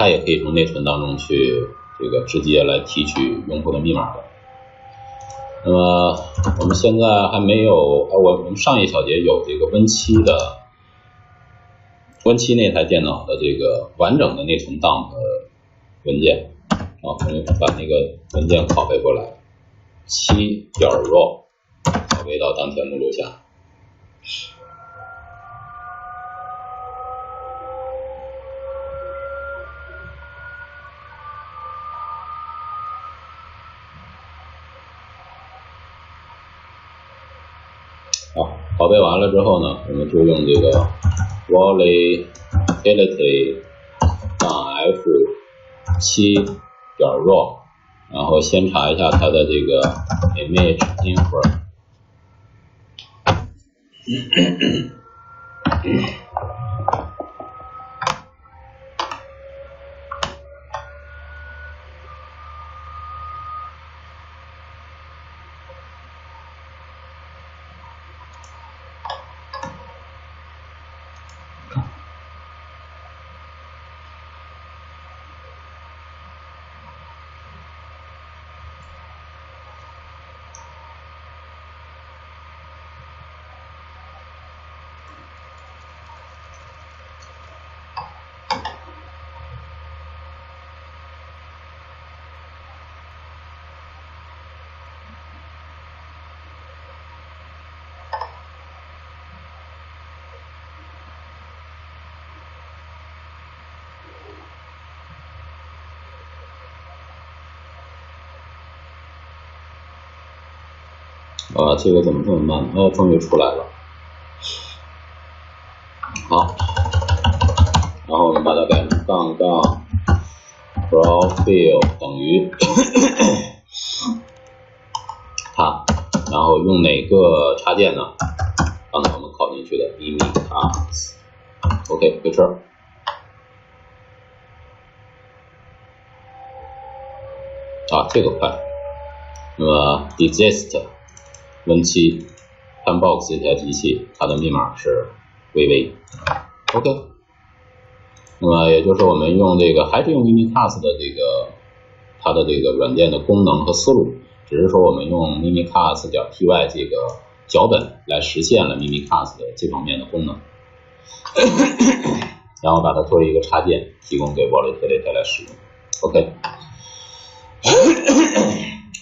它也可以从内存当中去这个直接来提取用户的密码的。那么我们现在还没有，我们上一小节有这个Win7那台电脑的这个完整的内存 dump 文件，我们把那个文件拷贝过来，7.raw 拷贝到当前目录下。好，拷贝完了之后呢，我们就用这个 volatility f 7.raw， 然后先查一下它的这个 image info。这个怎么这么慢？终于出来了。好，然后我们把它改成杠杠 profile 等于它，然后用哪个插件呢？刚才我们拷进去的 mimikatz。OK， 回车。这个快。那么 desist Win7 Panbox 这台机器，它的密码是 VV。OK， 那么也就是我们用这个还是用 Mimikatz 的这个它的这个软件的功能和思路，只是说我们用 Mimikatz.py 这个脚本来实现了 Mimikatz 的这方面的功能，然后把它作为一个插件提供给 Volatility 来使用。OK，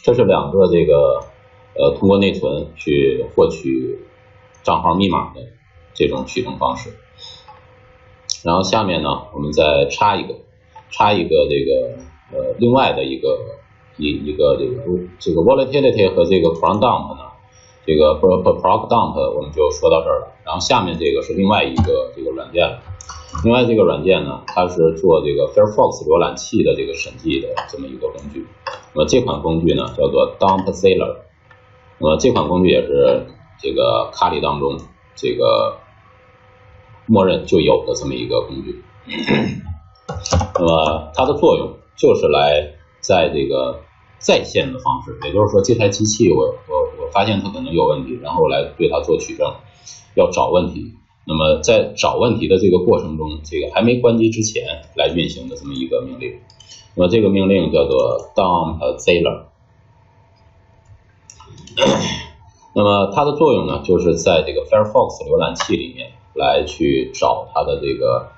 这是两个这个通过内存去获取账号密码的这种取证方式。然后下面呢，我们再插一个这个另外的一个这个 volatility 和这个 proc dump 呢，这个 proc dump 我们就说到这儿了。然后下面这个是另外一个这个软件了。另外这个软件呢，它是做这个 Firefox 浏览器的这个审计的这么一个工具。那么这款工具呢叫做 Dumpzilla。那么这款工具也是这个卡里当中这个默认就有的这么一个工具。那么它的作用就是来在这个在线的方式，也就是说这台机器我发现它可能有问题，然后来对它做取证，要找问题。那么在找问题的这个过程中，这个还没关机之前来运行的这么一个命令。那么这个命令叫做 Dumpzilla。那么它的作用呢，就是在这个 Firefox 浏览器里面来去找它的这个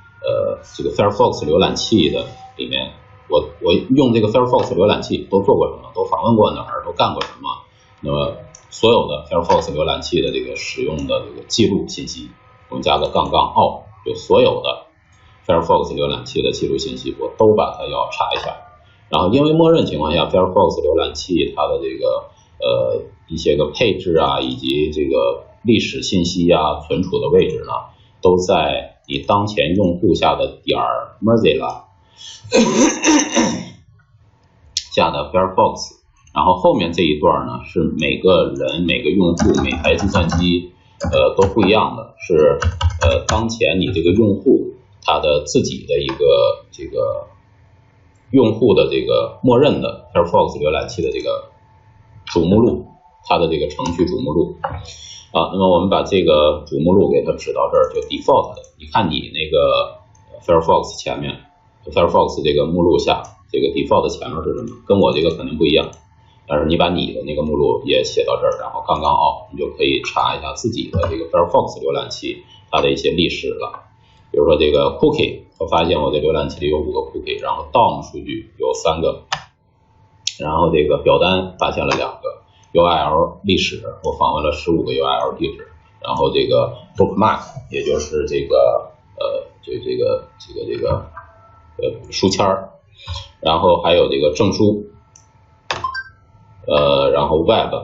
Firefox 浏览器的里面，我用这个 Firefox 浏览器都做过什么，都访问过哪儿，都干过什么。那么所有的 Firefox 浏览器的这个使用的这个记录信息，我们加个杠杠奥，就所有的 Firefox 浏览器的记录信息，我都把它要查一下。然后因为默认情况下 Firefox 浏览器它的这个一些个配置啊，以及这个历史信息啊存储的位置呢，都在你当前用户下的.mozilla 下的 Firefox， 然后后面这一段呢是每个人每个用户每台计算机都不一样的，是当前你这个用户他的自己的一个这个用户的这个默认的 Firefox 浏览器的这个主目录，它的这个程序主目录那么我们把这个主目录给它指到这儿，就 default 的，你看你那个 Firefox 前面 Firefox 这个目录下这个 default 前面是什么，跟我这个肯定不一样。但是你把你的那个目录也写到这儿，然后刚刚好，你就可以查一下自己的这个 Firefox 浏览器它的一些历史了。比如说这个 cookie， 我发现我的浏览器里有5个 cookie， 然后 DOM 数据有3个，然后这个表单发现了2个 ，URL 历史我访问了15个 URL 地址，然后这个 bookmark 也就是这个书签儿，然后还有这个证书，然后 web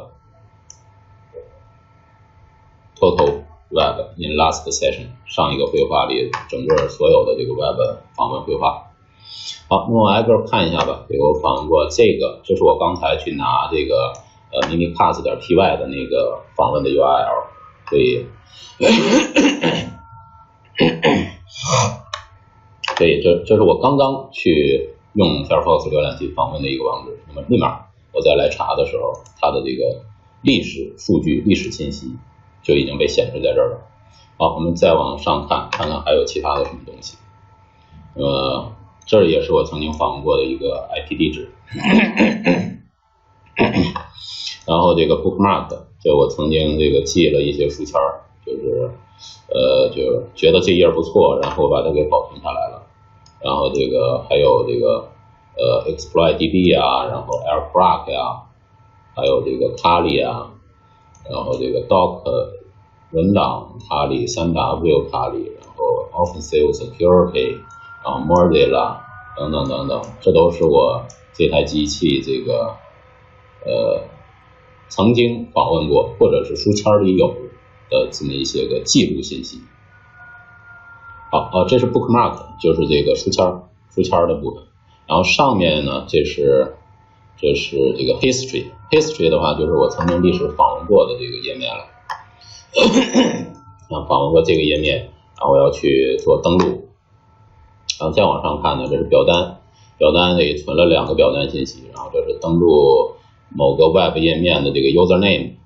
total web in last session 上一个会话里整个所有的这个 web 访问会话。好，那我挨个看一下吧。这个我访问过这个，这是我刚才去拿这个mimikatz.py 的那个访问的 URL， 所以这是我刚刚去用 Firefox 浏览器访问的一个网址。那么立马我再来查的时候，它的这个历史数据、历史信息就已经被显示在这儿了。好，我们再往上看，看看还有其他的什么东西。这也是我曾经访问过的一个 IP 地址。然后这个 bookmark， 就我曾经这个记了一些书签，就是觉得这页不错，然后我把它给保存下来了。然后这个还有这个exploitdb 啊，然后 aircrack 啊，还有这个 Kali 啊，然后这个 doc 文档 Kali 3W Kali， 然后 offensive security， 然后 Mozilla 等等等等，这都是我这台机器这个曾经访问过或者是书签里有的这么一些个记录信息。好，这是 bookmark， 就是这个书签的部分。然后上面呢，这是这个 history 的话，就是我曾经历史访问过的这个页面了。访问过这个页面，然后我要去做登录。然后再往上看呢，这是表单里存了2个表单信息，然后这是登录某个 web 页面的这个 username。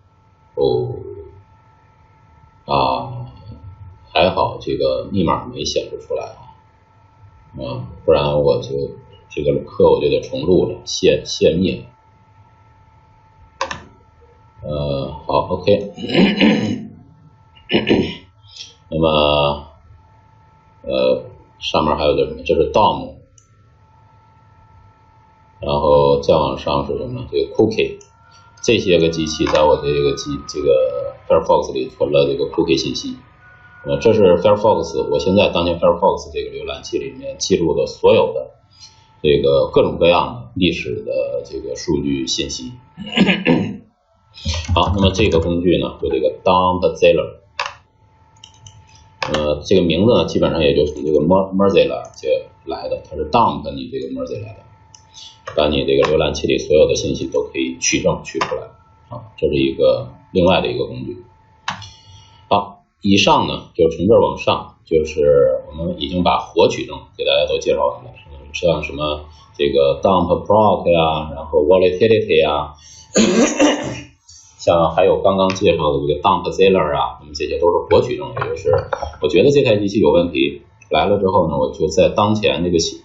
还好这个密码没显示出来啊，不然我就这个课我就得重录了，泄密。好 ，OK 。那么上面还有个什么？这是 DOM， 然后再往上是什么？这个 cookie， 这些个机器在我的这个 Firefox 里存了这个 cookie 信息。这是 Firefox， 我现在当前 Firefox 这个浏览器里面记录的所有的这个各种各样的历史的这个数据信息。好，那么这个工具呢，就这个 Dumpzilla， 这个名字呢，基本上也就从这个 Mozilla 这来的，它是 dump 你这个 Mozilla 的，把你这个浏览器里所有的信息都可以取证取出来。这是一个另外的一个工具。好。以上呢，就从这儿往上，就是我们已经把活取证给大家都介绍完了，像什么这个 dump proc 呀，然后 volatility 呀，像还有刚刚介绍的这个 Dumpzilla 啊，那么这些都是活取证，也就是我觉得这台机器有问题来了之后呢，我就在当前这个系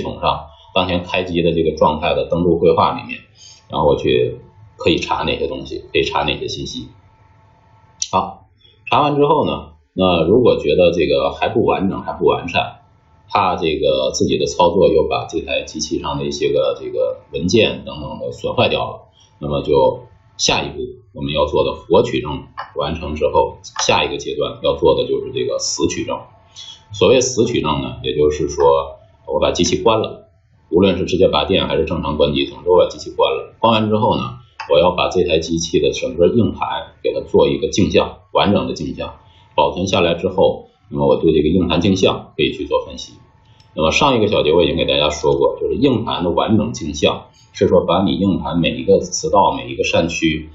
统上，当前开机的这个状态的登录绘画里面，然后我去可以查哪些东西，可以查哪些信息。好。查完之后呢，那如果觉得这个还不完整还不完善，怕这个自己的操作又把这台机器上的一些个这个文件等等的损坏掉了，那么就下一步我们要做的活取证完成之后，下一个阶段要做的就是这个死取证。所谓死取证呢，也就是说我把机器关了，无论是直接拔电还是正常关机，总之我把机器关了。关完之后呢，我要把这台机器的整个硬盘给它做一个镜像，完整的镜像，保存下来之后，那么我对这个硬盘镜像可以去做分析。那么上一个小节我已经给大家说过，就是硬盘的完整镜像是说把你硬盘每一个磁道、每一个扇区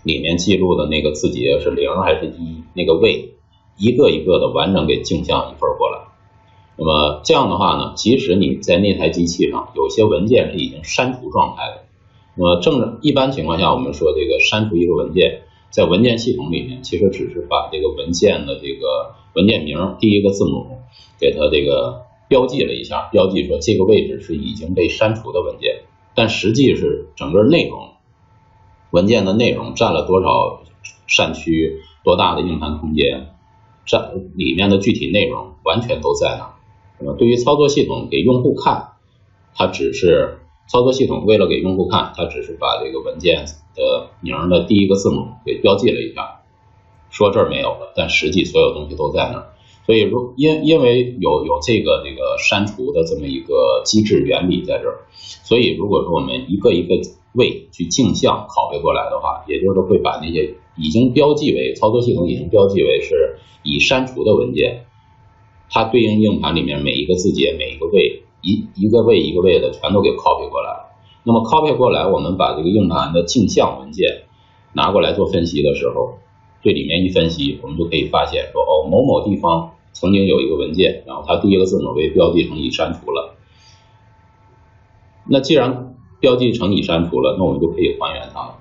里面记录的那个字节是0还是1，那个位一个一个的完整给镜像一份过来。那么这样的话呢，即使你在那台机器上有些文件是已经删除状态的，那么一般情况下我们说这个删除一个文件，在文件系统里面其实只是把这个文件的这个文件名第一个字母给它这个标记了一下，标记说这个位置是已经被删除的文件，但实际是整个内容文件的内容占了多少扇区，多大的硬盘空间，占里面的具体内容完全都在那。对于操作系统给用户看，它只是操作系统为了给用户看，它只是把这个文件的名的第一个字母给标记了一下，说这儿没有了，但实际所有东西都在那儿。所以因为有这个删除的这么一个机制原理在这儿，所以如果说我们一个一个位去镜像拷贝过来的话，也就是会把那些已经标记为操作系统已经标记为是已删除的文件，它对应硬盘里面每一个字节每一个位一个位一个位的全都给 copy 过来了。那么 copy 过来，我们把这个硬盘的镜像文件拿过来做分析的时候，对里面一分析，我们就可以发现说，哦，某某地方曾经有一个文件，然后它第一个字母被标记成已删除了。那既然标记成已删除了，那我们就可以还原它了，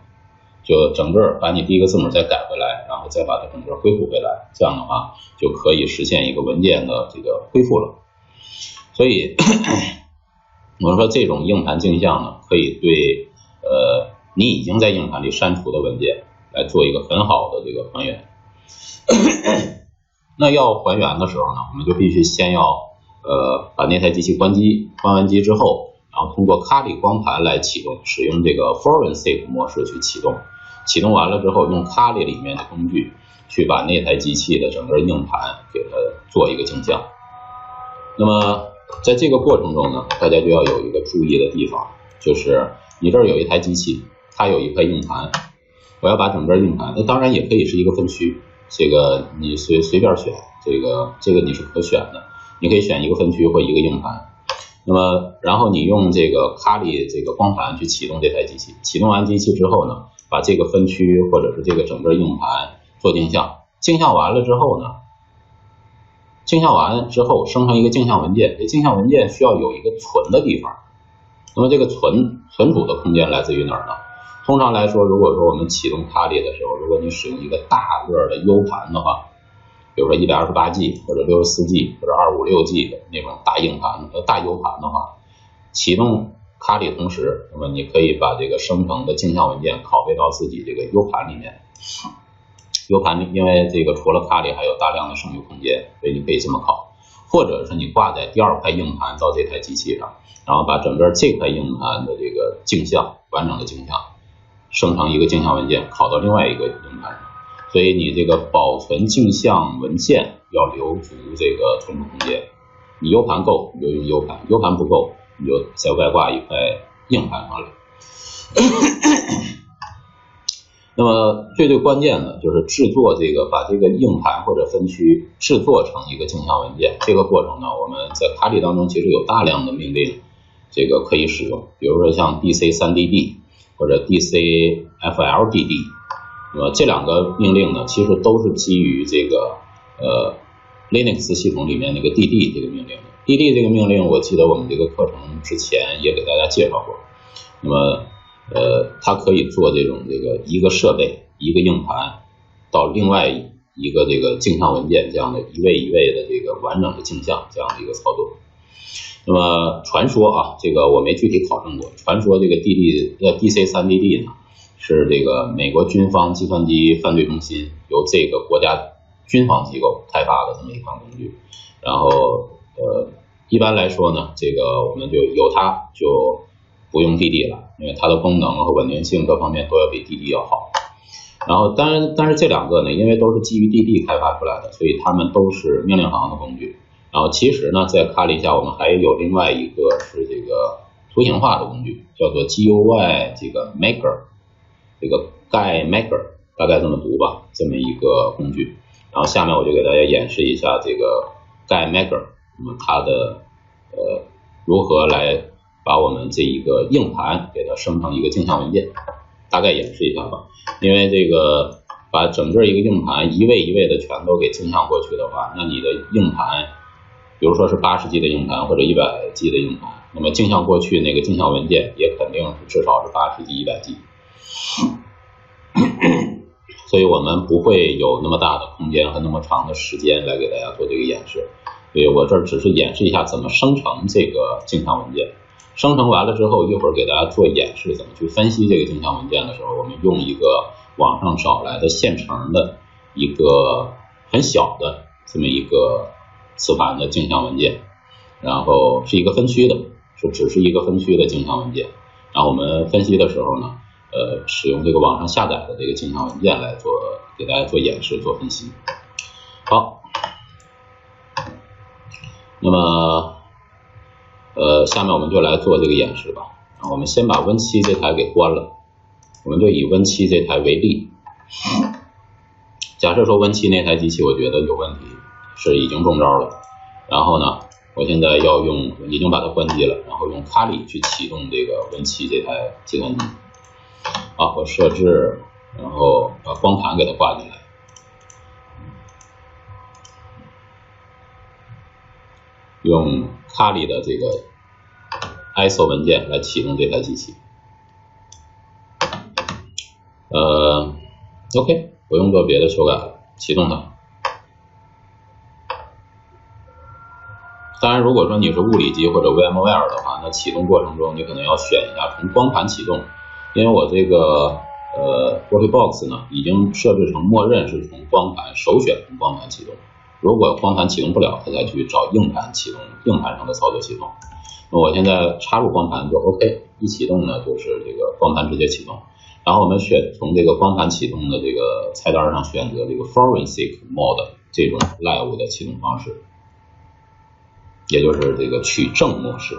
就整个把你第一个字母再改回来，然后再把它整个恢复回来，这样的话就可以实现一个文件的这个恢复了。所以我们说这种硬盘镜像呢，可以对你已经在硬盘里删除的文件来做一个很好的这个还原。那要还原的时候呢，我们就必须先要把那台机器关机，关完机之后，然后通过Kali光盘来启动，使用这个 Forensic 模式去启动，启动完了之后，用Kali里面的工具去把那台机器的整个硬盘给它做一个镜像。那么在这个过程中呢，大家就要有一个注意的地方，就是你这儿有一台机器，它有一块硬盘，我要把整个硬盘，那当然也可以是一个分区，这个你随便选，这个你是可选的，你可以选一个分区或一个硬盘。那么然后你用这个Kali这个光盘去启动这台机器，启动完机器之后呢，把这个分区或者是这个整个硬盘做镜像，镜像完了之后呢，镜像完之后生成一个镜像文件，这镜像文件需要有一个存的地方。那么这个存储的空间来自于哪儿呢？通常来说，如果说我们启动Kali的时候，如果你使用一个大个的 U 盘的话，比如说 128G 或者 64G 或者 256G 的那种大硬盘大 U 盘的话，启动Kali同时，那么你可以把这个生成的镜像文件拷贝到自己这个 U 盘里面。U 盘因为这个除了Kali还有大量的剩余空间，所以你可以这么拷，或者是你挂在第二块硬盘到这台机器上，然后把整个这块硬盘的这个镜像完整的镜像生成一个镜像文件拷到另外一个硬盘上。所以你这个保存镜像文件要留足这个存储空间，你 U 盘够你就用 U 盘， U 盘不够你就再外挂一块硬盘上来。那么最关键的就是制作这个，把这个硬盘或者分区制作成一个镜像文件。这个过程呢，我们在Kali当中其实有大量的命令这个可以使用，比如说像 DC3DD 或者 DCFLDD。那么这两个命令呢，其实都是基于这个Linux 系统里面那个 DD 这个命令的。DD 这个命令我记得我们这个课程之前也给大家介绍过。那么它可以做这种一个设备一个硬盘到另外一个这个镜像文件这样的一位一位的这个完整的镜像这样的一个操作。那么传说啊，这个我没具体考证过，传说这个DC3DD 呢是这个美国军方计算机犯罪中心由这个国家军方机构开发的这么一款工具。然后一般来说呢，这个我们就有它就不用 DD 了，因为它的功能和稳定性各方面都要比 DD 要好。然后但是这两个呢，因为都是基于 DD 开发出来的，所以它们都是命令行的工具。然后其实呢，在Kali下我们还有另外一个是这个图形化的工具，叫做 GUI 这个 Maker， 这个 GUI Maker 大概这么读吧，这么一个工具。然后下面我就给大家演示一下这个 GUI Maker， 那么它的如何来把我们这一个硬盘给它生成一个镜像文件，大概演示一下吧。因为这个把整个一个硬盘一位一位的全都给镜像过去的话，那你的硬盘比如说是80G 的硬盘或者100G 的硬盘，那么镜像过去那个镜像文件也肯定是至少是80G 100G， 所以我们不会有那么大的空间和那么长的时间来给大家做这个演示。所以我这儿只是演示一下怎么生成这个镜像文件。生成完了之后，一会儿给大家做演示，怎么去分析这个镜像文件的时候，我们用一个网上找来的现成的一个很小的这么一个磁盘的镜像文件，然后是一个分区的，只是一个分区的镜像文件。然后我们分析的时候呢，使用这个网上下载的这个镜像文件来给大家做演示、做分析。好，那么下面我们就来做这个演示吧。然后我们先把 Win7 这台给关了，我们就以 Win7 这台为例。假设说 Win7 那台机器我觉得有问题，是已经中招了，然后呢，我现在已经把它关机了，然后用卡里去启动这个 Win7 这台计算机。好，我设置，然后把光盘给它挂进来。用卡里的这个 ISO 文件来启动这台机器。OK， 不用做别的修改了，启动它。当然，如果说你是物理机或者 VMware 的话，那启动过程中你可能要选一下从光盘启动，因为我这个VirtualBox 呢已经设置成默认是从光盘首选从光盘启动。如果光盘启动不了，它再去找硬盘启动硬盘上的操作系统。那我现在插入光盘就 OK， 一启动呢就是这个光盘直接启动。然后我们从这个光盘启动的这个菜单上选择这个 Forensic Mode 这种 Live 的启动方式，也就是这个取证模式。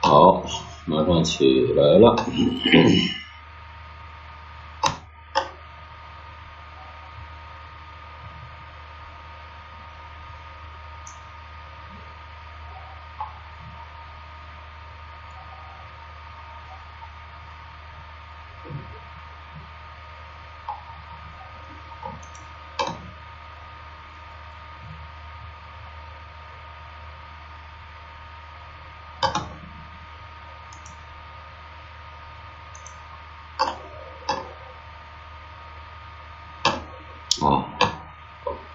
好，马上起来了。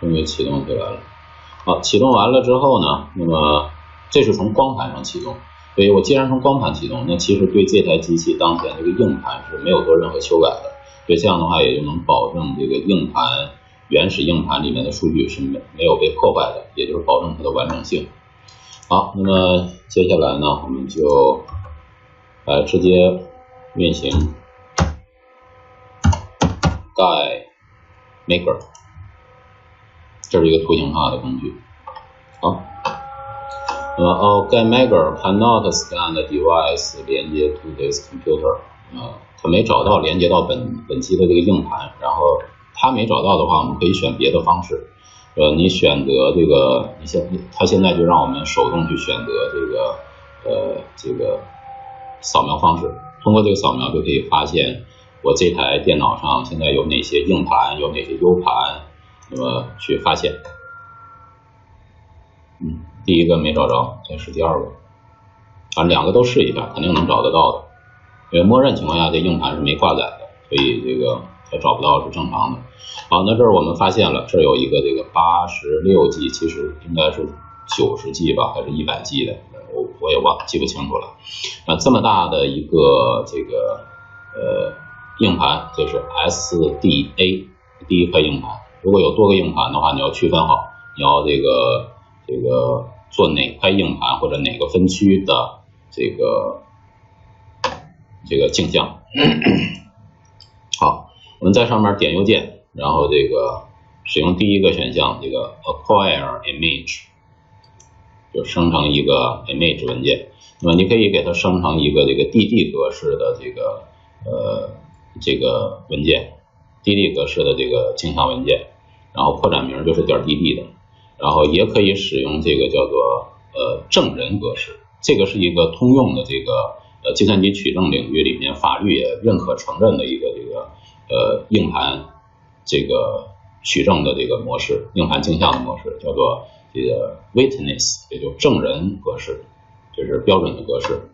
终于启动起来了。好，启动完了之后呢，那么这是从光盘上启动，所以我既然从光盘启动，那其实对这台机器当前这个硬盘是没有做任何修改的，所以这样的话也就能保证这个硬盘原始硬盘里面的数据是没有被破坏的，也就是保证它的完整性。好，那么接下来呢，我们就直接运行 GuiMaker。这是一个图形化的工具。好，那么GuiMaker cannot scan the device 连接 to this computer。它没找到连接到本机的这个硬盘，然后它没找到的话，我们可以选别的方式。你选择这个，它现在就让我们手动去选择这个扫描方式。通过这个扫描就可以发现我这台电脑上现在有哪些硬盘，有哪些 U 盘。那么去发现，第一个没找着，再试第二个，两个都试一下，肯定能找得到的。因为默认情况下这硬盘是没挂载的，所以这个它找不到是正常的。好，那这儿我们发现了，这儿有一个这个86G，其实应该是90G 吧，还是100G 的，我也记不清楚了。这么大的一个这个硬盘，这是 SDA 第一块硬盘。如果有多个硬盘的话，你要区分好，你要这个做哪块硬盘或者哪个分区的这个镜像。好，我们在上面点右键，然后这个使用第一个选项，这个 Acquire Image， 就生成一个 image 文件。那么你可以给它生成一个这个 DD 格式的这个文件 ，DD 格式的这个镜像文件。然后扩展名就是.dd 的，然后也可以使用这个叫做证人格式，这个是一个通用的这个计算机取证领域里面法律也认可承认的一个硬盘这个取证的这个模式，硬盘镜像的模式，叫做这个 witness， 也就证人格式，这是标准的格式。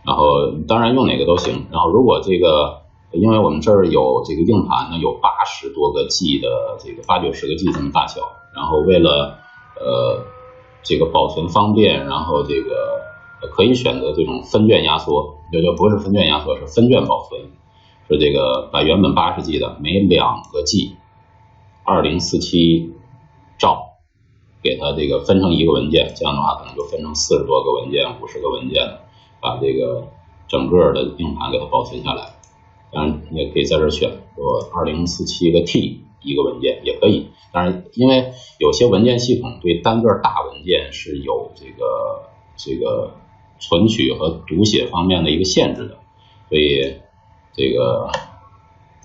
然后当然用哪个都行。然后如果这个，因为我们这儿有这个硬盘呢，有80多个 G 的这个80-90个 G 这么大小，然后为了这个保存方便，然后这个可以选择这种分卷压缩，就不是分卷压缩，是分卷保存，是这个把原本80 G 的每2个 G 2047兆给它这个分成一个文件，这样的话可能就分成40多个文件、50个文件，把这个整个的硬盘给它保存下来。当然你也可以在这儿选说2047个 T 一个文件也可以。当然因为有些文件系统对单个大文件是有这个存取和读写方面的一个限制的，所以这个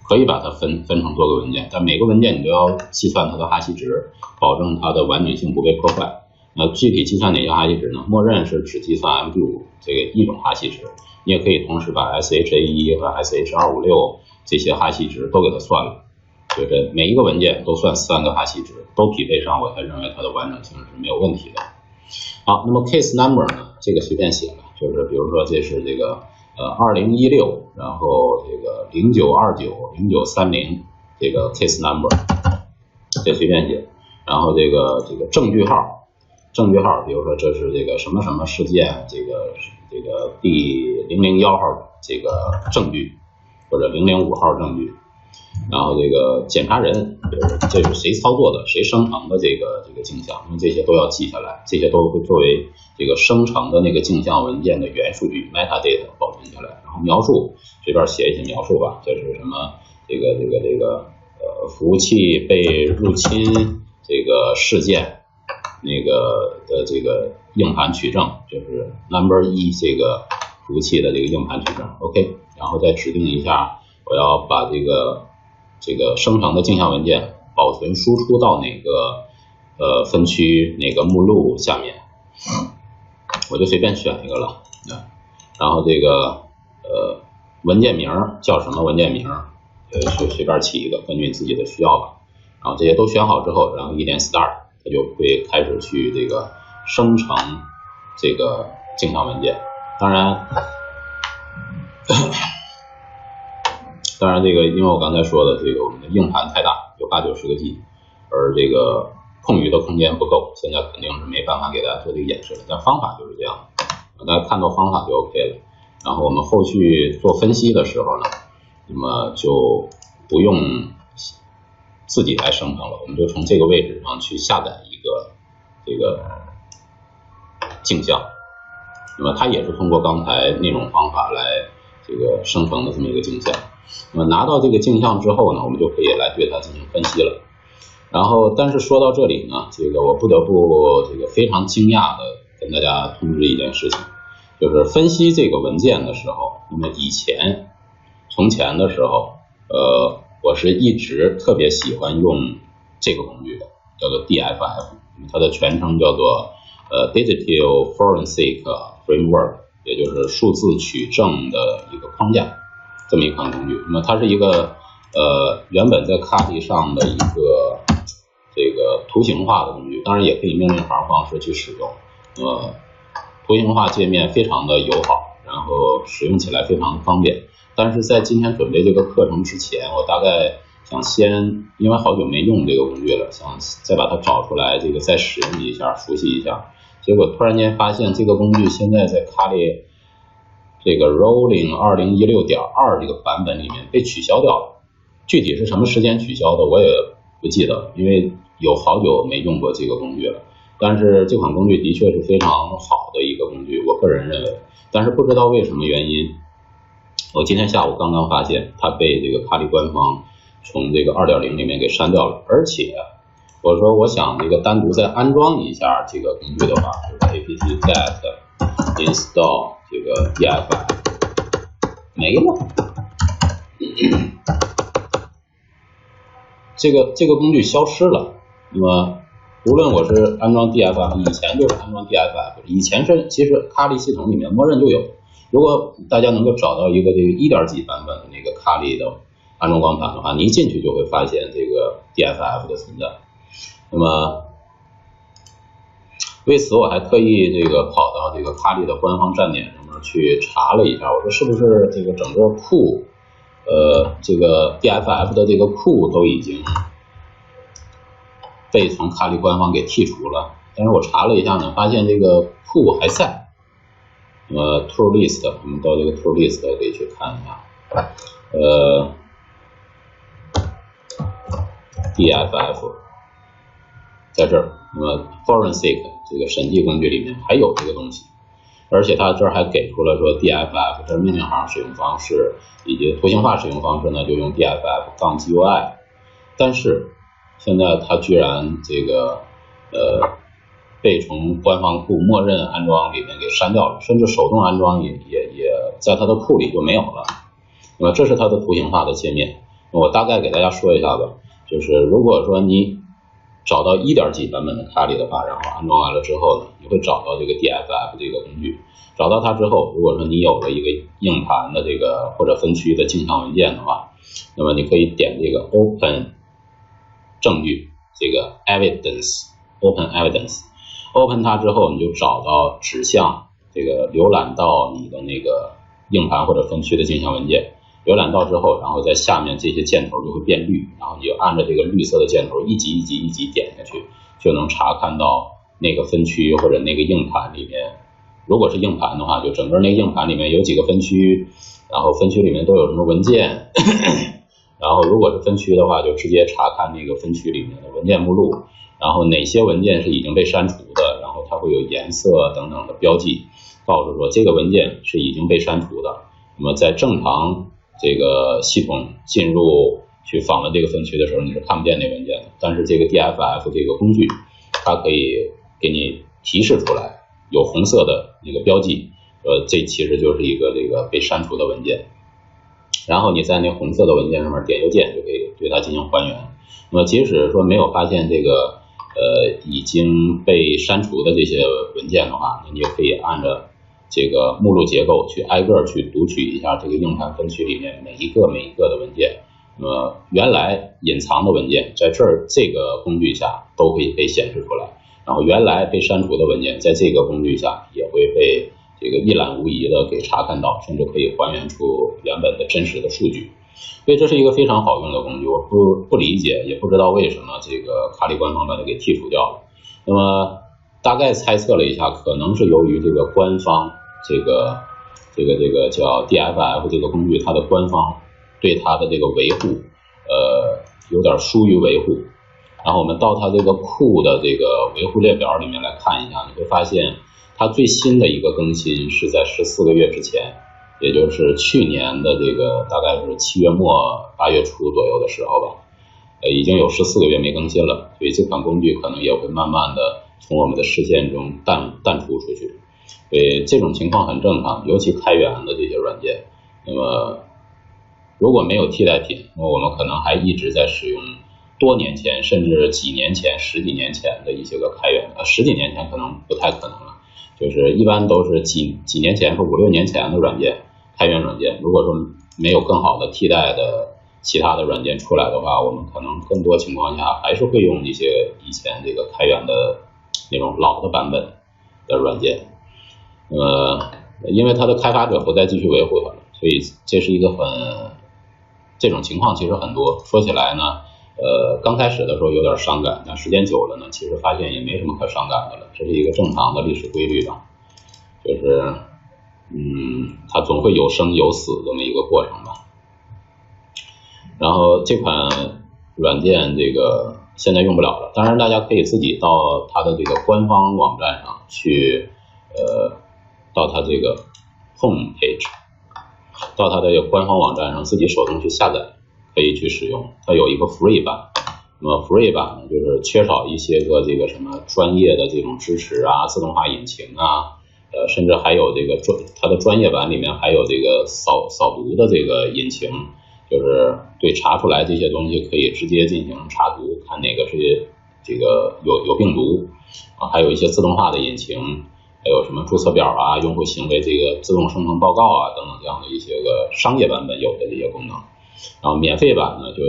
可以把它分成多个文件，但每个文件你都要计算它的哈希值，保证它的完整性不被破坏。那具体计算哪些哈希值呢？默认是只计算 MD5 这个一种哈希值，你也可以同时把 SHA1 和 SH256 这些哈希值都给它算了，就是每一个文件都算3个哈希值，都匹配上，我才认为它的完整性是没有问题的。好，那么 case number 呢，这个随便写了，就是比如说这是这个2016，然后这个09290930这个 case number， 这随便写，然后这个证据号，比如说这是这个什么什么事件，这个第001号这个证据，或者005号证据，然后这个检查人，这是谁操作的，谁生成的这个镜像，因为这些都要记下来，这些都会作为这个生成的那个镜像文件的原数据 metadata 保存下来。然后描述随便写一些描述吧，这是什么这个服务器被入侵这个事件那个的这个硬盘取证，就是 number 1这个服务器的这个硬盘取证 OK， 然后再指定一下我要把这个生成的镜像文件保存输出到哪个分区哪个目录下面，我就随便选一个了。然后这个文件名叫什么文件名，随便起一个，根据自己的需要吧。然后这些都选好之后，然后一点 start， 它就会开始去这个生成这个镜像文件。当然这个因为我刚才说的这个我们的硬盘太大，有80-90个 G， 而这个空余的空间不够，现在肯定是没办法给大家做这个演示了，但方法就是这样，大家看到方法就 OK 了。然后我们后续做分析的时候呢，那么就不用自己来生成了，我们就从这个位置上去下载一个这个镜像，那么它也是通过刚才那种方法来这个生成的这么一个镜像。那么拿到这个镜像之后呢，我们就可以来对它进行分析了。然后但是说到这里呢，这个我不得不这个非常惊讶的跟大家通知一件事情，就是分析这个文件的时候，那么从前的时候我是一直特别喜欢用这个工具的，叫做 DFF， 它的全称叫做Digital Forensic Framework， 也就是数字取证的一个框架，这么一款工具。那么它是一个原本在 Kali 上的一个这个图形化的工具，当然也可以命令行方式去使用。图形化界面非常的友好，然后使用起来非常方便。但是在今天准备这个课程之前，我大概想先，因为好久没用这个工具了，想再把它找出来，这个再使用一下，熟悉一下。结果突然间发现这个工具现在在 Kali 这个 Rolling 2016.2 这个版本里面被取消掉了，具体是什么时间取消的我也不记得，因为有好久没用过这个工具了。但是这款工具的确是非常好的一个工具，我个人认为。但是不知道为什么原因，我今天下午刚刚发现它被这个 Kali 官方从这个 2.0 里面给删掉了，而且我说我想这个单独再安装一下这个工具的话，就是 apt-get install 这个 DFF 没了。这个工具消失了。那么无论我是安装 DFF， 以前就是安装 DFF， 以前是其实 Kali 系统里面默认就有，如果大家能够找到一个这个1点几版本的那个卡里的安装光盘的话，你一进去就会发现这个 DFF 的存在。那么为此我还特意这个跑到这个卡里的官方站点上面去查了一下，我说是不是这个整个库这个 DFF 的这个库都已经被从卡里官方给剔除了，但是我查了一下呢，发现这个库还在。tool list 我们到这个 tool list 可以去看一下，DFF 在这儿，那么 forensic 这个审计工具里面还有这个东西，而且它这儿还给出了说 DFF 这命令行使用方式以及图形化使用方式呢，就用 DFF-GUI， 但是现在它居然这个被从官方库默认安装里面给删掉了，甚至手动安装也在它的库里就没有了。那么这是它的图形化的界面，我大概给大家说一下吧，就是如果说你找到1点几版本的卡里的话，然后安装完了之后呢，你会找到这个 DFF 这个工具，找到它之后，如果说你有了一个硬盘的这个或者分区的镜像文件的话，那么你可以点这个 Open 证据，这个 Open Evidence。Open 它之后，你就找到指向这个浏览到你的那个硬盘或者分区的镜像文件，浏览到之后，然后在下面这些箭头就会变绿，然后你就按照这个绿色的箭头一级一级一级点下去，就能查看到那个分区或者那个硬盘里面。如果是硬盘的话，就整个那个硬盘里面有几个分区，然后分区里面都有什么文件然后如果是分区的话，就直接查看那个分区里面的文件目录，然后哪些文件是已经被删除的，然后它会有颜色等等的标记，告诉说这个文件是已经被删除的。那么在正常这个系统进入去访问这个分区的时候，你是看不见那文件的，但是这个 DFF 这个工具，它可以给你提示出来，有红色的那个标记，这其实就是一个这个被删除的文件。然后你在那红色的文件上面点右键，就可以对它进行还原。那么即使说没有发现这个已经被删除的这些文件的话，你就可以按照这个目录结构去挨个去读取一下这个硬盘分区里面每一个的文件。那么原来隐藏的文件在这儿这个工具下都会被显示出来，然后原来被删除的文件在这个工具下也会被这个一览无遗的给查看到，甚至可以还原出原本的真实的数据。所以这是一个非常好用的工具，我不理解，也不知道为什么这个卡里官方把它给剔除掉了。那么大概猜测了一下，可能是由于这个官方这个叫 DFF 这个工具，它的官方对它的这个维护有点疏于维护。然后我们到它这个库的这个维护列表里面来看一下，你会发现它最新的一个更新是在14个月之前，也就是去年的这个大概是7月末8月初左右的时候吧，已经有14个月没更新了，所以这款工具可能也会慢慢的从我们的视线中淡出去。所以这种情况很正常，尤其开源的这些软件。那么如果没有替代品，那我们可能还一直在使用多年前甚至几年前10几年前的一些个开源，10几年前可能不太可能了，就是一般都是几年前或5、6年前的软件，开源软件。如果说没有更好的替代的其他的软件出来的话，我们可能更多情况下还是会用一些以前这个开源的那种老的版本的软件。因为它的开发者不再继续维护它了，所以这是一个这种情况其实很多。说起来呢，刚开始的时候有点伤感，但时间久了呢，其实发现也没什么可伤感的了，这是一个正常的历史规律吧，就是它总会有生有死这么一个过程吧。然后这款软件这个现在用不了了，当然大家可以自己到它的这个官方网站上去，到它这个 home page， 到它的这个官方网站上自己手动去下载，可以去使用。它有一个 free 版，那么 free 版呢，就是缺少一些个这个什么专业的这种支持啊，自动化引擎啊，甚至还有这个它的专业版里面还有这个扫毒的这个引擎，就是对查出来这些东西可以直接进行查毒，看哪个是这个有病毒啊，还有一些自动化的引擎，还有什么注册表啊、用户行为这个自动生成报告啊等等这样的一些个商业版本有的这些功能。然后免费版呢就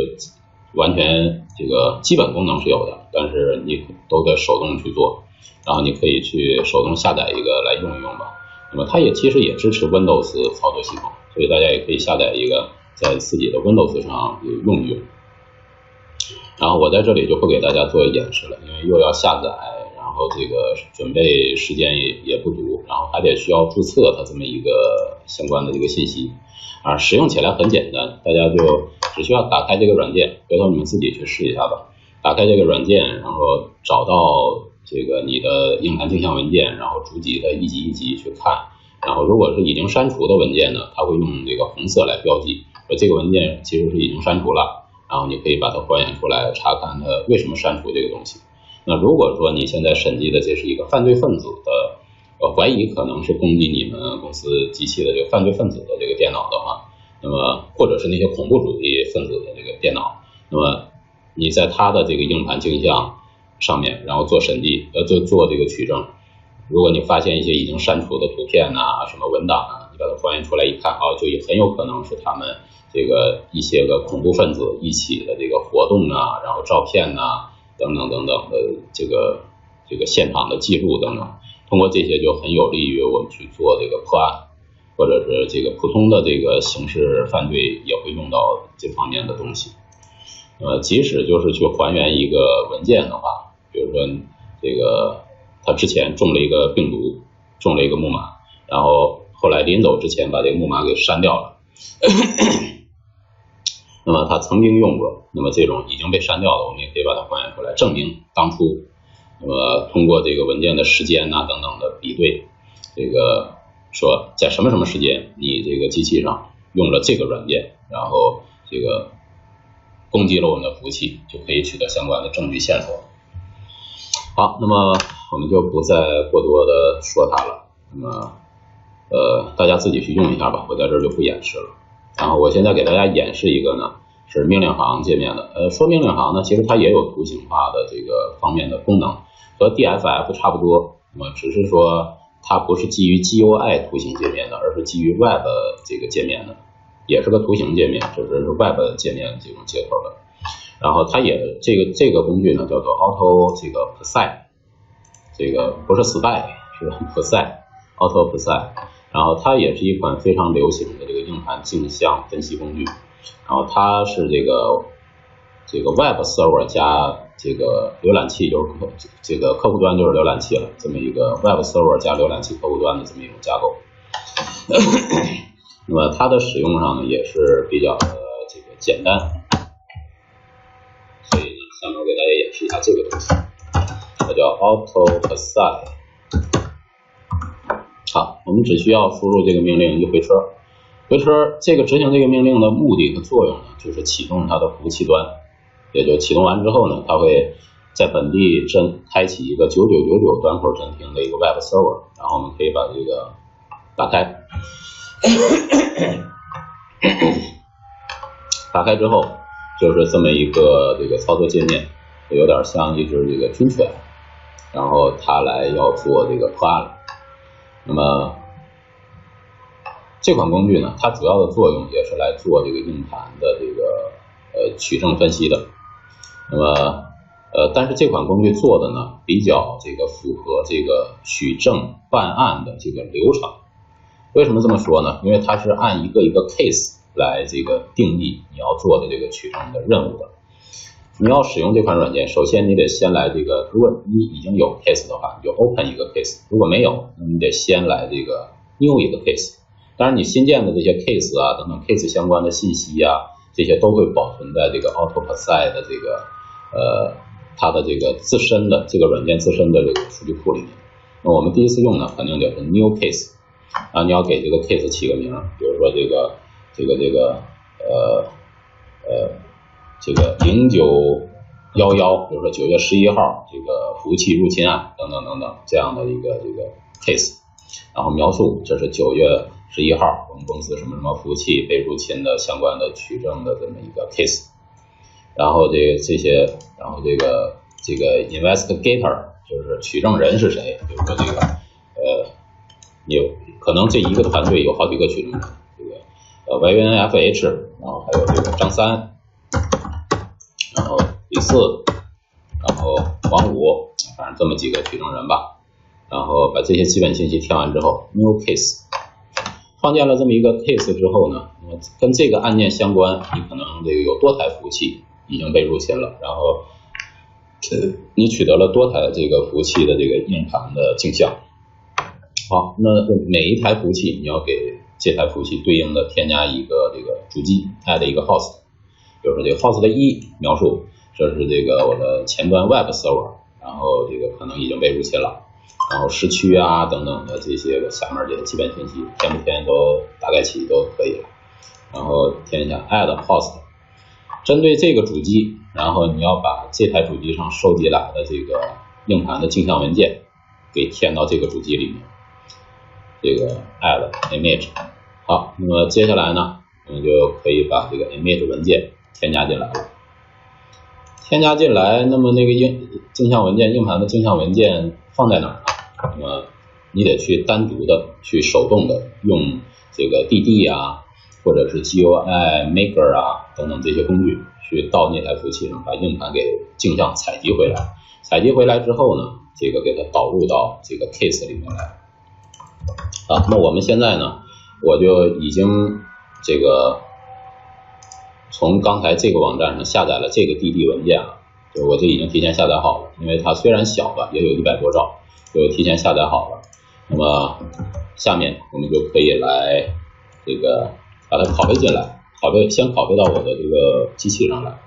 完全这个基本功能是有的，但是你都得手动去做，然后你可以去手动下载一个来用一用吧。那么它其实也支持 Windows 操作系统，所以大家也可以下载一个在自己的 Windows 上用一用。然后我在这里就不给大家做演示了，因为又要下载，然后这个准备时间也不足，然后还得需要注册它这么一个相关的这个信息啊。使用起来很简单，大家就只需要打开这个软件，回头你们自己去试一下吧。打开这个软件，然后找到这个你的硬盘镜像文件，然后逐级的一级一级去看。然后如果是已经删除的文件呢，它会用这个红色来标记，说这个文件其实是已经删除了，然后你可以把它还原出来，查看它为什么删除这个东西。那如果说你现在审计的这是一个犯罪分子的怀疑可能是攻击你们公司机器的这个犯罪分子的这个电脑的话，那么或者是那些恐怖主义分子的这个电脑，那么你在它的这个硬盘镜像上面，然后做审计，做这个取证。如果你发现一些已经删除的图片啊、什么文档啊，你把它还原出来一看，就很有可能是他们这个一些个恐怖分子一起的这个活动啊，然后照片啊等等等等的这个现场的记录等等，通过这些就很有利于我们去做这个破案，或者是这个普通的这个刑事犯罪也会用到这方面的东西。即使就是去还原一个文件的话，比如说这个他之前中了一个病毒，中了一个木马，然后后来临走之前把这个木马给删掉了那么他曾经用过，那么这种已经被删掉了，我们也可以把它还原出来，证明当初那么通过这个文件的时间啊等等的比对，这个说在什么什么时间你这个机器上用了这个软件，然后这个攻击了我们的服务器，就可以取得相关的证据线索。好，那么我们就不再过多的说它了，那么大家自己去用一下吧，我在这儿就不演示了。然后我现在给大家演示一个呢，是命令行界面的。说命令行呢，其实它也有图形化的这个方面的功能，和 DFF 差不多，那么只是说它不是基于 GUI 图形界面的，而是基于 Web 这个界面的，也是个图形界面，只是 Web 界面这种接口的。然后它也这个工具呢叫做 Auto 这个 Psi， 这个不是 Spy， 是 Psi Auto Psi。然后它也是一款非常流行的这个硬盘镜像分析工具。然后它是这个 Web Server 加这个浏览器，就是这个客户端就是浏览器了，这么一个 Web Server 加浏览器客户端的这么一种架构。那么它的使用上呢也是比较的这个简单，所以呢下面我给大家演示一下这个东西，它叫 Auto Psi。好，我们只需要输入这个命令一回车，这个执行这个命令的目的和作用呢，就是启动它的服务器端，也就启动完之后呢，它会在本地开启一个9999端口真听的一个 Web Server， 然后我们可以把这个打开，打开之后就是这么一个这个操作界面，有点像一只这个军犬，然后它来要做这个破案了。那么这款工具呢，它主要的作用也是来做这个硬盘的这个取证分析的。那么但是这款工具做的呢比较这个符合这个取证办案的这个流程。为什么这么说呢？因为它是按一个一个 case 来这个定义你要做的这个取证的任务的。你要使用这款软件，首先你得先来这个，如果你已经有 case 的话，你就 open 一个 case， 如果没有，那你得先来这个 new 一个 case。当然你新建的这些 case 啊等等 case 相关的信息啊，这些都会保存在这个 Auto Psi 的这个它的这个自身的这个软件自身的这个数据库里面。那我们第一次用呢，肯定得是 new case， 啊，你要给这个 case 起个名，比如说这个0911，比如说9月11号这个服务器入侵案等等等等这样的一个这个 case， 然后描述这是9月11号我们公司什么什么服务器被入侵的相关的取证的这么一个 case， 然后这些，然后这个 investigator 就是取证人是谁，比如说这个你可能这一个团队有好几个曲中人，这个YNFH， 然后还有这个张三，然后李四，然后王五，反正这么几个曲中人吧。然后把这些基本信息填完之后 ，new case， 创建了这么一个 case 之后呢，跟这个案件相关，你可能这个有多台服务器已经被入侵了，然后你取得了多台这个服务器的这个硬盘的镜像。好，那每一台服务器你要给这台服务器对应的添加一个这个主机 add 一个 host， 比如说这个 host 的描述，这是这个我的前端 web server， 然后这个可能已经被入侵了，然后时区啊等等的这些下面这些基本信息填不填都大概其都可以了，然后填一下 add host， 针对这个主机，然后你要把这台主机上收集来的这个硬盘的镜像文件给填到这个主机里面，这个 add image。 好，那么接下来呢，我们就可以把这个 image 文件添加进来了。添加进来，那么那个镜像文件，硬盘的镜像文件放在哪儿呢？那么你得去单独的去手动的用这个 DD 啊，或者是 GUI Maker 啊等等这些工具去到那台服务器上把硬盘给镜像采集回来。采集回来之后呢，这个给它导入到这个 case 里面来。好，那我们现在呢，我就已经这个从刚才这个网站上下载了这个 DD 文件了，就我这已经提前下载好了，因为它虽然小吧，也有100多兆，就提前下载好了。那么下面我们就可以来这个把它拷贝进来，先拷贝到我的这个机器上来，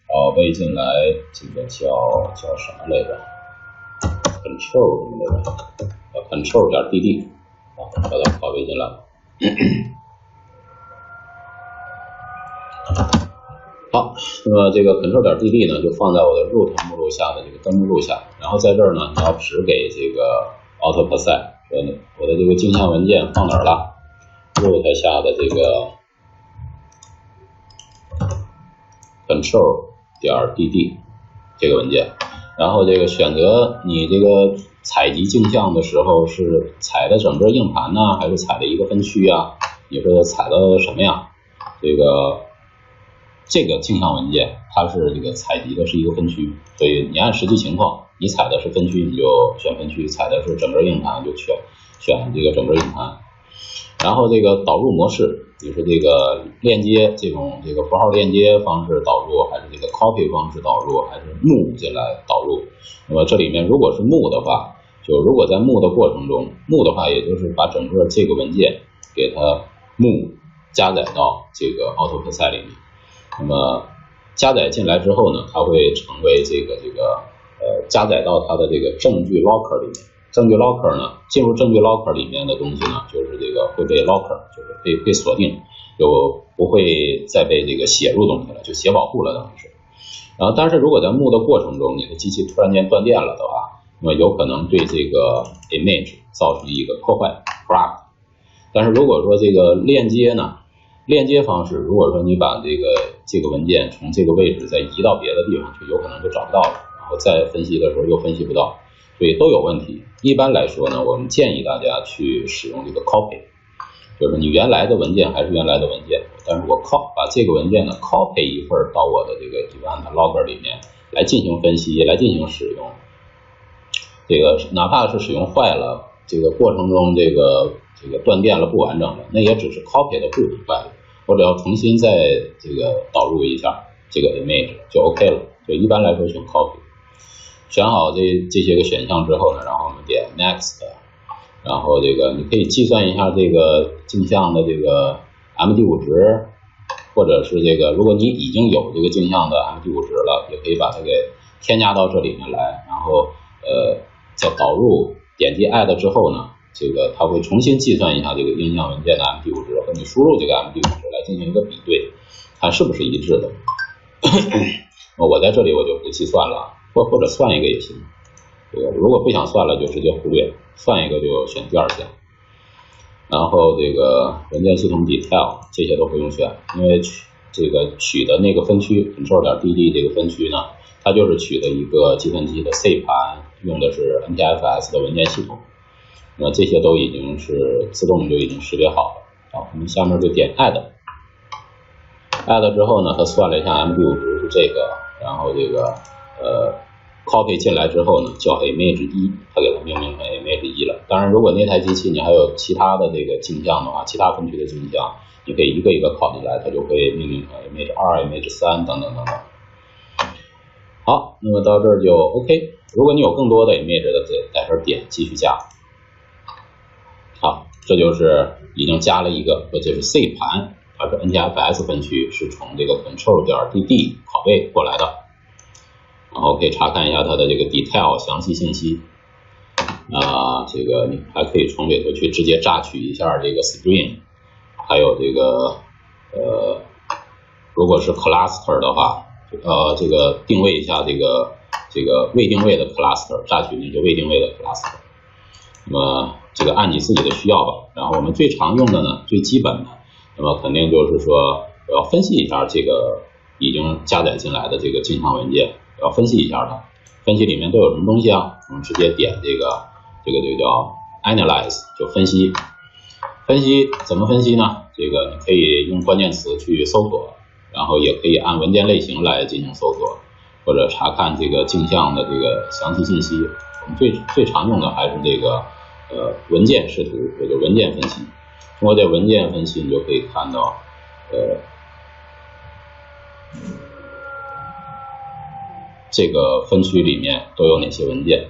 拷贝进来，这个叫什么来着 ？control 什么来着？control.dd 啊，把它拷贝进来。好，那么这个 control.dd 呢，就放在我的 root 目录下的这个根目录下，然后在这儿呢，你要指给这个 AutoPSI， 我的这个镜像文件放哪儿了 ？root 下的这个 control.dd 这个文件，然后这个选择你这个采集镜像的时候是采的整个硬盘呢，还是采的一个分区啊？你说采的什么呀？这个镜像文件它是这个采集的是一个分区，所以你按实际情况，你采的是分区你就选分区，采的是整个硬盘就选这个整个硬盘。然后这个导入模式，比如说这个链接这种这个符号链接方式导入，还是这个 copy 方式导入，还是 move 进来导入。那么这里面如果是 move 的话，就如果在 move 的过程中 move 的话，也就是把整个这个文件给它 move 加载到这个 AutoPSI 里面。那么加载进来之后呢，它会成为这个加载到它的这个证据 locker 里面。证据 locker 呢，进入证据 locker 里面的东西呢，就是这个会被 locker， 就是被锁定，就不会再被这个写入东西了，就写保护了等于是。然后但是如果在 move 的过程中，你的机器突然间断电了的话，那么有可能对这个 image 造成一个破坏 corrupt。但是如果说这个链接方式，如果说你把这个文件从这个位置再移到别的地方去，有可能就找不到了，然后再分析的时候又分析不到，所以都有问题。一般来说呢，我们建议大家去使用这个 copy， 就是你原来的文件还是原来的文件，但是我把这个文件呢 copy 一份到我的这个 event logger 里面来进行分析，来进行使用。这个哪怕是使用坏了，这个过程中这个断电了不完整了，那也只是 copy 的部分坏了，我只要重新再这个导入一下这个 image 就 OK 了。就一般来说选 copy， 选好这些个选项之后呢，然后我们点 next， 然后这个你可以计算一下这个镜像的这个 MD5 值，或者是这个如果你已经有这个镜像的 MD5 值了，也可以把它给添加到这里面来，然后在导入点击 add 之后呢，这个它会重新计算一下这个镜像文件的 MD5 值和你输入这个 MD5 值来进行一个比对，看是不是一致的。我在这里我就不计算了，或者算一个也行。这个如果不想算了就直接忽略，算一个就选第二项。然后这个文件系统 detail 这些都不用选，因为这个取的那个分区 control.dd 这个分区呢，它就是取的一个计算机的 C 盘，用的是 NTFS 的文件系统。那么这些都已经是自动就已经识别好了。好，我们下面就点 add 之后呢，它算了一下 MD5值是这个，然后这个copy 进来之后呢，叫 image1，它给它命名成 image1了。当然，如果那台机器你还有其他的这个镜像的话，其他分区的镜像，你可以一个一个拷进来，它就会命名成 image2、image3等等等等。好，那么到这儿就 OK。如果你有更多的 image 的，在这儿点继续加。好，这就是已经加了一个，这是 C 盘，它是 NTFS 分区，是从这个 control.dd 拷贝过来的。然后可以查看一下它的这个 detail 详细信息。这个你还可以从里头去直接榨取一下这个 string， 还有这个如果是 cluster 的话，这个定位一下这个未定位的 cluster， 榨取那些未定位的 cluster。那么这个按你自己的需要吧。然后我们最常用的呢，最基本的，那么肯定就是说我要分析一下这个已经加载进来的这个镜像文件，要分析一下它，分析里面都有什么东西啊？我们直接点这个就叫 analyze， 就分析。分析怎么分析呢？这个你可以用关键词去搜索，然后也可以按文件类型来进行搜索，或者查看这个镜像的这个详细信息。我们最常用的还是这个文件视图，也就是文件分析。通过这文件分析，你就可以看到这个分区里面都有哪些文件。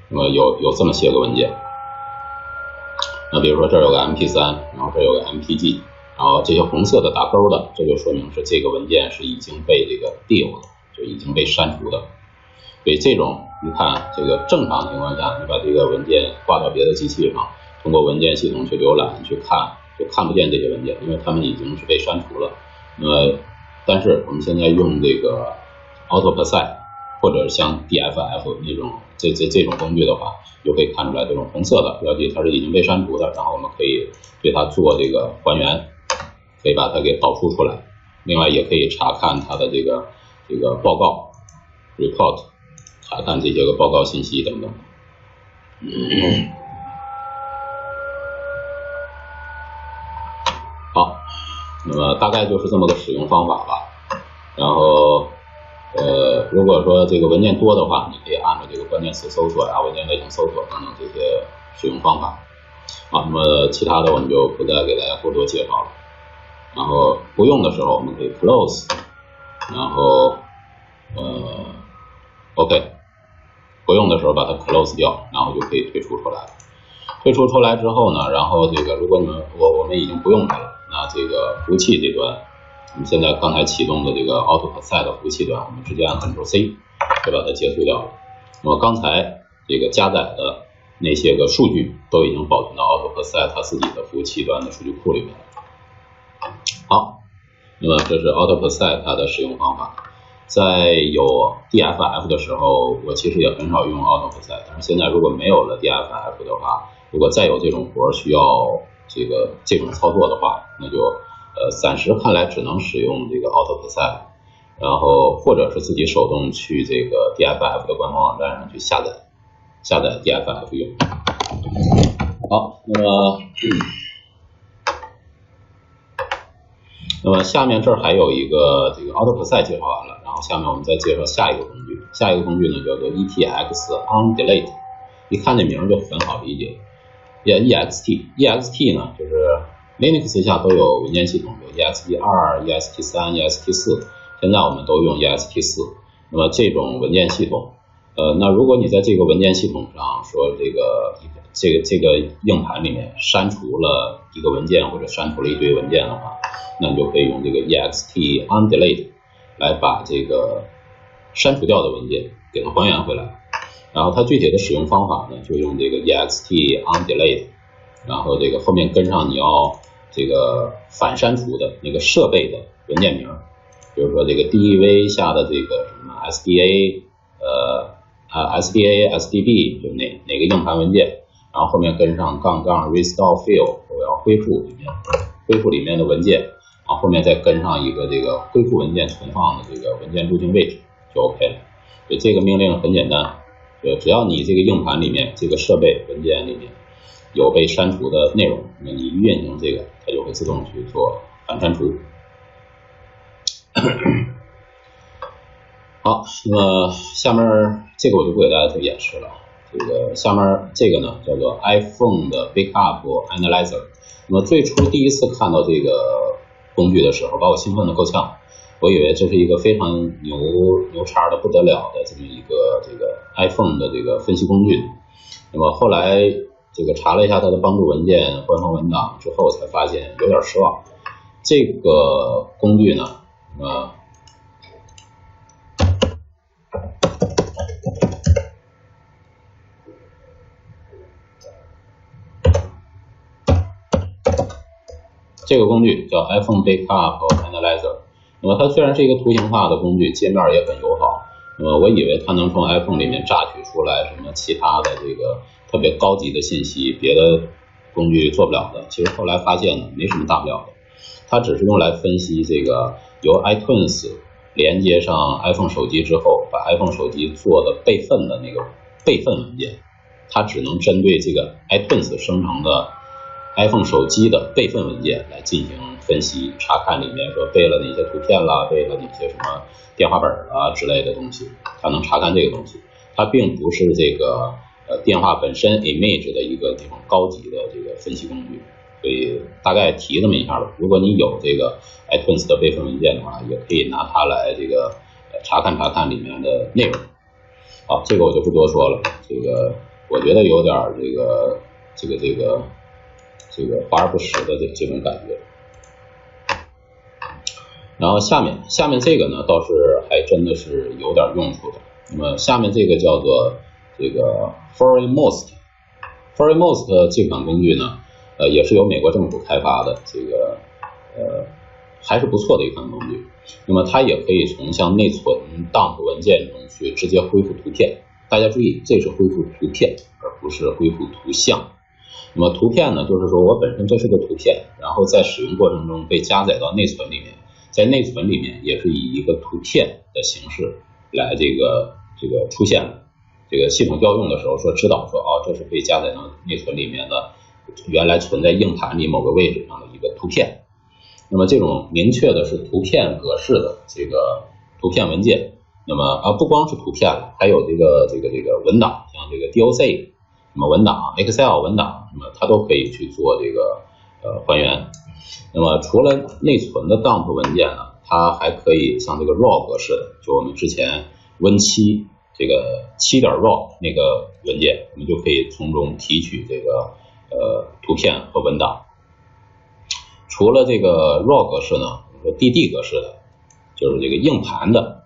那么有这么些个文件。那比如说这儿有个 MP3， 然后这儿有个 MPG， 然后这些红色的打勾的，这就说明是这个文件是已经被这个 delete 了，就已经被删除的。所以这种你看这个正常情况下，你把这个文件挂到别的机器上，通过文件系统去浏览去看，就看不见这些文件，因为它们已经是被删除了。但是我们现在用这个 AutoPrecise 或者像 DFF 那种这种工具的话，就可以看出来这种红色的标记它是已经被删除的，然后我们可以对它做这个还原，可以把它给导出出来。另外也可以查看它的这个报告 report， 查看这些个报告信息等等。好，那么大概就是这么个使用方法吧。然后如果说这个文件多的话，你可以按照这个关键词搜索呀、文件类型搜索等等这些使用方法。好，那么其他的我们就不再给大家多介绍了。然后不用的时候我们可以 close， 然后OK， 不用的时候把它 close 掉，然后就可以退出出来了。退出出来之后呢，然后这个如果我们已经不用它了，那这个服务器这端，我们现在刚才启动的这个 AutoPrecise 的服务器端，我们直接按 Ctrl+C 就把它结束掉了。那么刚才这个加载的那些个数据都已经保存到 AutoPrecise 它自己的服务器端的数据库里面了。好，那么这是 AutoPrecise 它的使用方法。在有 DFF 的时候，我其实也很少用 AutoPrecise， 但是现在如果没有了 DFF 的话，如果再有这种活需要这种操作的话，那就暂时看来只能使用这个 AutoPrecise， 然后或者是自己手动去这个 DFF 的官方网站上去下载 DFF 用。好，那么下面这儿还有一个这个 AutoPrecise 介绍完了，然后下面我们再介绍下一个工具。下一个工具呢叫做 ETX on delete， 一看这名就很好理解。EXT 呢就是 Linux 下都有文件系统，有 EXT2、EXT3、EXT4， 现在我们都用 EXT4。那么这种文件系统，那如果你在这个文件系统上说这个硬盘里面删除了一个文件或者删除了一堆文件的话，那你就可以用这个 EXT on delete 来把这个删除掉的文件给它还原回来。然后它具体的使用方法呢，就用这个 EXT on delete， 然后这个后面跟上你要这个反删除的那个设备的文件名，比如说这个 DEV 下的这个什么 SDA、SDB 就哪个硬盘文件，然后后面跟上restore field， 我要恢复里面的文件，然后后面再跟上一个这个恢复文件存放的这个文件路径位置就 OK 了。所以这个命令很简单。只要你这个硬盘里面这个设备文件里面有被删除的内容，那么你运行这个，它就会自动去做反删除。好，那么下面这个我就不给大家做演示了。这个下面这个呢叫做 iPhone 的 Backup Analyzer。那么最初第一次看到这个工具的时候，把我兴奋的够呛。我以为这是一个非常牛叉的不得了的这么一个这个 iPhone 的这个分析工具。那么后来这个查了一下它的帮助文件、官方文档之后，才发现有点失望。这个工具呢，这个工具叫 iPhone Backup Analyzer。那么它虽然是一个图形化的工具，界面也很友好。那么我以为它能从 iPhone 里面榨取出来什么其他的这个特别高级的信息，别的工具做不了的。其实后来发现呢，没什么大不了的。它只是用来分析这个由 iTunes 连接上 iPhone 手机之后，把 iPhone 手机做的备份的那个备份文件，它只能针对这个 iTunes 生成的 iPhone 手机的备份文件来进行分析查看，里面说备了哪些图片啦，备了哪些什么电话本啊之类的东西，它能查看这个东西。它并不是这个电话本身 image 的一个这种高级的这个分析工具，所以大概提这么一下吧。如果你有这个 iTunes 的备份文件的话，也可以拿它来这个查看里面的内容。好，这个我就不多说了，这个我觉得有点这个华而不实的这种感觉。然后下面这个呢，倒是还真的是有点用处的。那么下面这个叫做这个 Foremost 这款工具呢，也是由美国政府开发的，这个还是不错的一款工具。那么它也可以从像内存 dump 文件中去直接恢复图片。大家注意，这是恢复图片，而不是恢复图像。那么图片呢，就是说我本身这是个图片，然后在使用过程中被加载到内存里面，在内存里面也是以一个图片的形式来这个出现的。这个系统调用的时候说知道说这是被加载到内存里面的原来存在硬盘里某个位置上的一个图片。那么这种明确的是图片格式的这个图片文件，那么不光是图片了，还有这个文档，像这个 DOC 什么文档 Excel 文档，那么它都可以去做这个还原。那么除了内存的 dump 文件呢，它还可以像这个 RAW 格式的，就我们之前 Win7 这个7.RAW 那个文件，我们就可以从中提取这个图片和文档。除了这个 RAW 格式呢，DD 格式的，就是这个硬盘的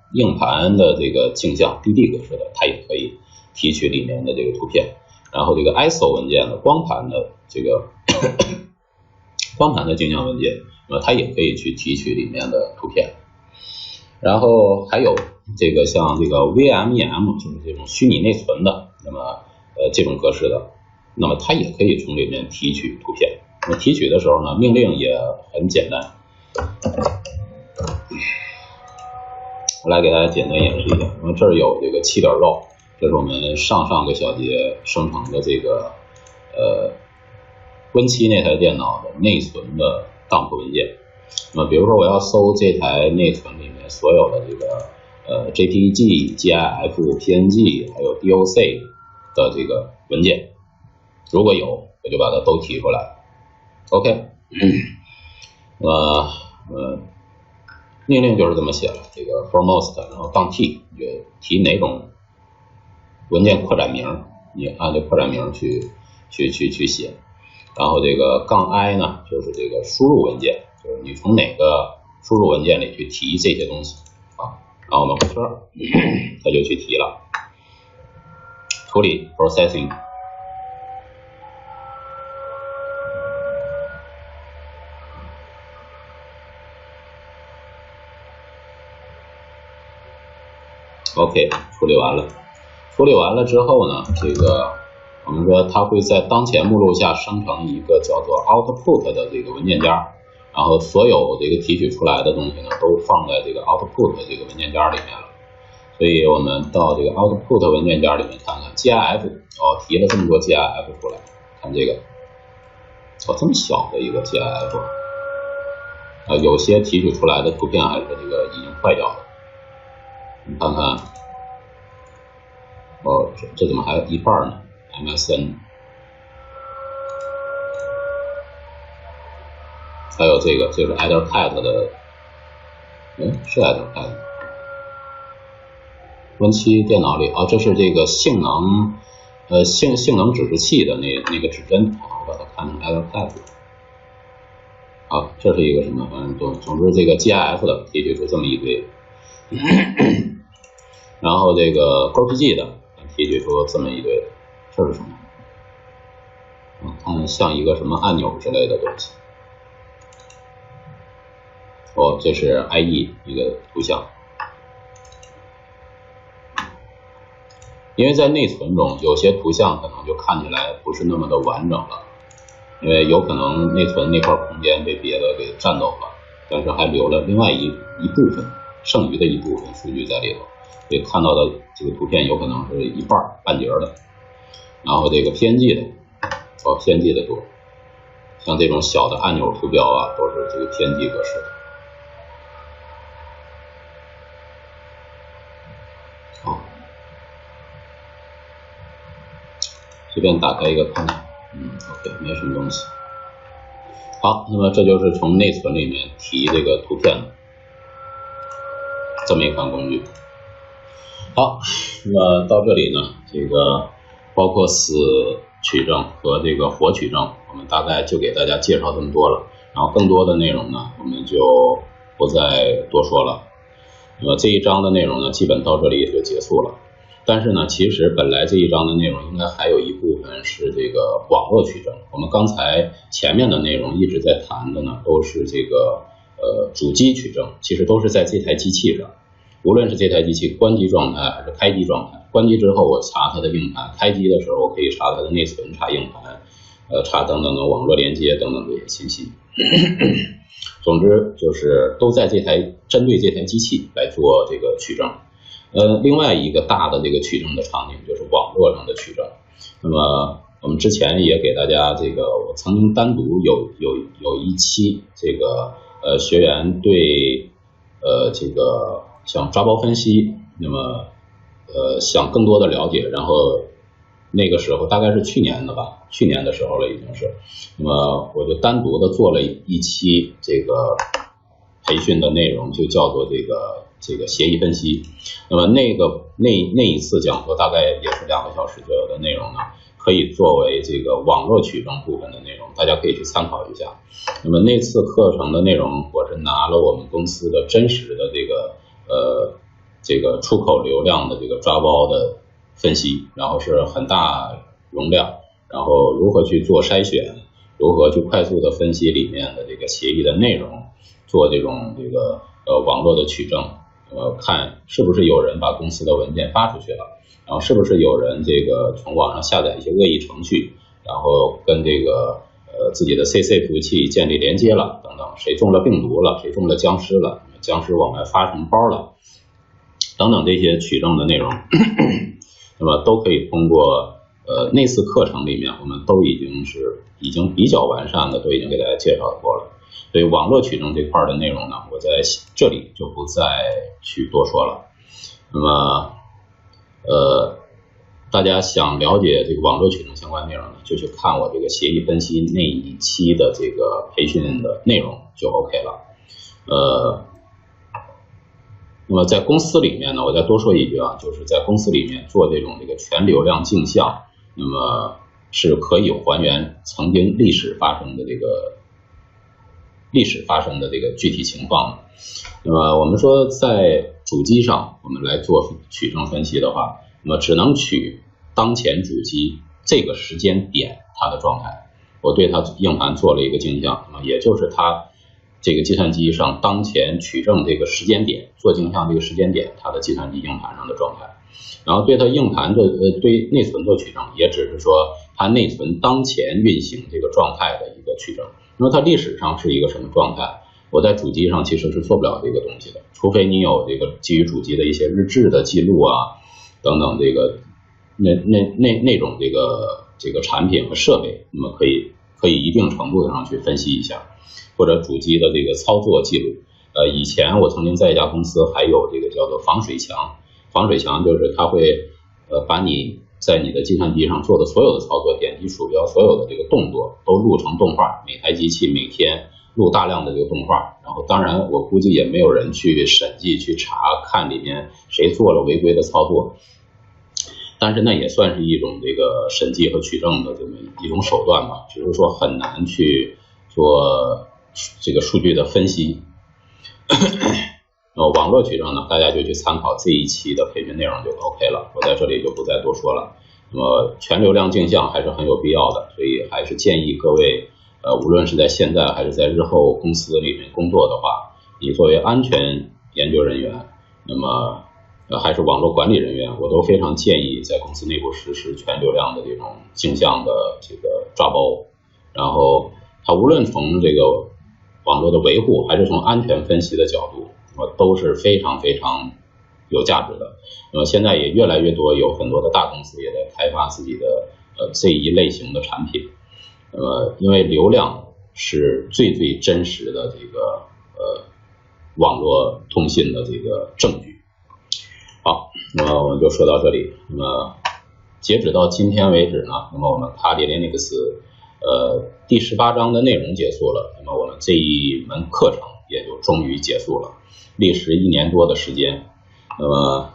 这个镜像 DD 格式的，它也可以提取里面的这个图片。然后这个 ISO 文件的光盘的这个光盘的镜像文件，那么它也可以去提取里面的图片。然后还有这个像这个 VMEM， 就是这种虚拟内存的，那么这种格式的，那么它也可以从里面提取图片。那么提取的时候呢，命令也很简单。我来给大家简单演示一下。那么这儿有这个7.RAW， 这是我们上个小节生成的这个Win7 那台电脑的内存的 dump 文件。那么比如说我要搜这台内存里面所有的这个JPG、GIF、PNG 还有 DOC 的这个文件，如果有，我就把它都提出来。OK， 命令就是这么写了，这个 foremost， 然后-t， 你就提哪种文件扩展名，你按这扩展名去写。然后这个-i 呢，就是这个输入文件，就是你从哪个输入文件里去提这些东西啊。然后我们回车，它就去提了。处理 processing。OK， 处理完了之后呢，这个我们说它会在当前目录下生成一个叫做 output 的这个文件夹，然后所有这个提取出来的东西呢，都放在这个 output 这个文件夹里面了。所以我们到这个 output 文件夹里面看看 GIF， 提了这么多 GIF 出来，看这个，这么小的一个 GIF， 有些提取出来的图片还是这个已经坏掉了。你看看，这怎么还有一半呢 ？MSN， 还有这个就是 Etherpad 的，是 Etherpad。Win7电脑里这是这个性能指示器的那个指针，我把它看成 Etherpad。这是一个什么？总之这个 GIF 的提取出这么一堆，然后这个 GPG 的提取出这么一堆，这是什么？看像一个什么按钮之类的东西。这是 IE 一个图像。因为在内存中，有些图像可能就看起来不是那么的完整了，因为有可能内存那块空间被别的给占走了，但是还留了另外一部分剩余的一部分数据在里头，所以看到的这个图片有可能是一半截的。然后这个 PNG 的，PNG 的多，像这种小的按钮图标都是这个 PNG 格式的。随便打开一个看看，OK， 没什么东西。好，那么这就是从内存里面提这个图片这么一款工具。好，那么到这里呢，这个包括死取证和这个活取证，我们大概就给大家介绍这么多了。然后更多的内容呢，我们就不再多说了。那么这一章的内容呢，基本到这里也就结束了。但是呢，其实本来这一章的内容应该还有一部分是这个网络取证。我们刚才前面的内容一直在谈的呢，都是这个主机取证，其实都是在这台机器上，无论是这台机器关机状态还是开机状态。关机之后我查它的硬盘，开机的时候我可以查它的内存、查硬盘，查等等的网络连接等等这些信息。总之就是都在针对这台机器来做这个取证。另外一个大的这个取证的场景就是网络上的取证。那么我们之前也给大家我曾经单独有一期学员对像抓包分析，那么想更多的了解，然后那个时候大概是去年的时候了已经是，那么我就单独的做了一期培训的内容，就叫做这个协议分析。那么那一次讲座大概也是2个小时左右的内容呢，可以作为这个网络取证部分的内容，大家可以去参考一下。那么那次课程的内容，我是拿了我们公司的真实的这个出口流量的这个抓包的分析，然后是很大容量，然后如何去做筛选，如何去快速的分析里面的这个协议的内容，做这种网络的取证，看是不是有人把公司的文件发出去了，然后是不是有人从网上下载一些恶意程序，然后跟自己的 CC 服务器建立连接了等等，谁中了病毒了，谁中了僵尸了，僵尸往外发什么包了等等这些取证的内容那么都可以通过那次课程里面我们都已经比较完善的都已经给大家介绍过了。所以网络取证这块的内容呢，我在这里就不再去多说了。那么大家想了解这个网络取证相关内容呢，就去看我这个协议分析那一期的这个培训的内容就 OK 了。那么在公司里面呢，我再多说一句就是在公司里面做这种全流量镜像，那么是可以还原曾经历史发生的这个具体情况。那么我们说在主机上我们来做取证分析的话，那么只能取当前主机这个时间点它的状态，我对它硬盘做了一个镜像，那么也就是它这个计算机上当前取证这个时间点做镜像这个时间点它的计算机硬盘上的状态，然后对它硬盘的对内存做取证，也只是说它内存当前运行这个状态的一个取证。那么它历史上是一个什么状态？我在主机上其实是做不了这个东西的，除非你有这个基于主机的一些日志的记录啊等等，这个那种这个产品和设备，那么可以一定程度上去分析一下，或者主机的这个操作记录。以前我曾经在一家公司还有这个叫做防水墙，防水墙就是它会把你在你的计算机上做的所有的操作，点击鼠标所有的这个动作都录成动画，每台机器每天录大量的这个动画，然后当然我估计也没有人去审计去查看里面谁做了违规的操作，但是那也算是一种这个审计和取证的这么一种手段吧，只是说很难去做这个数据的分析。网络取证呢，大家就去参考这一期的培训内容就 OK 了，我在这里就不再多说了。那么全流量镜像还是很有必要的，所以还是建议各位无论是在现在还是在日后公司里面工作的话，你作为安全研究人员，那么还是网络管理人员，我都非常建议在公司内部实施全流量的这种镜像的这个抓包，然后它无论从这个网络的维护还是从安全分析的角度，都是非常非常有价值的。那么现在也越来越多，有很多的大公司也在开发自己的这一类型的产品。因为流量是最最真实的这个网络通信的这个证据。好，那么我们就说到这里。那么截止到今天为止呢，那么我们Kali Linux第18章的内容结束了，那么我们这一门课程也就终于结束了，历时1年多的时间。那么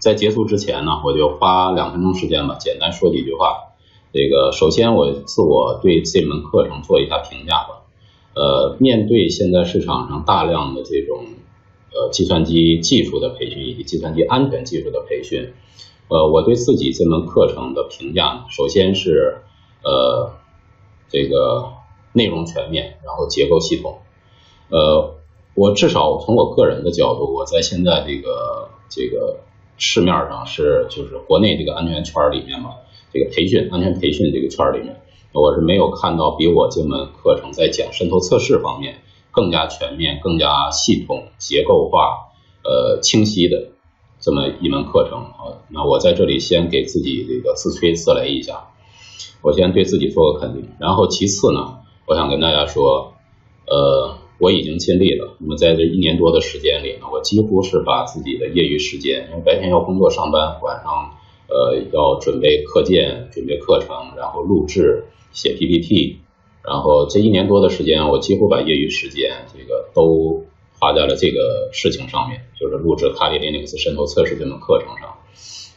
在结束之前呢，我就花2分钟时间吧，简单说几句话。这个首先我自我对这门课程做一下评价吧。面对现在市场上大量的这种计算机技术的培训以及计算机安全技术的培训，我对自己这门课程的评价呢，首先是这个内容全面，然后结构系统。我至少从我个人的角度，我在现在这个市面上就是国内这个安全圈里面嘛，这个安全培训这个圈里面，我是没有看到比我这门课程在讲渗透测试方面更加全面、更加系统、结构化、清晰的这么一门课程啊。那我在这里先给自己这个自吹自擂一下，我先对自己做个肯定。然后其次呢，我想跟大家说，我已经尽力了。那么在这1年多的时间里呢，我几乎是把自己的业余时间，因为白天要工作上班，晚上要准备课件、准备课程，然后录制、写 PPT， 然后这1年多的时间，我几乎把业余时间这个都花在了这个事情上面，就是录制Kali Linux 渗透测试这门课程上。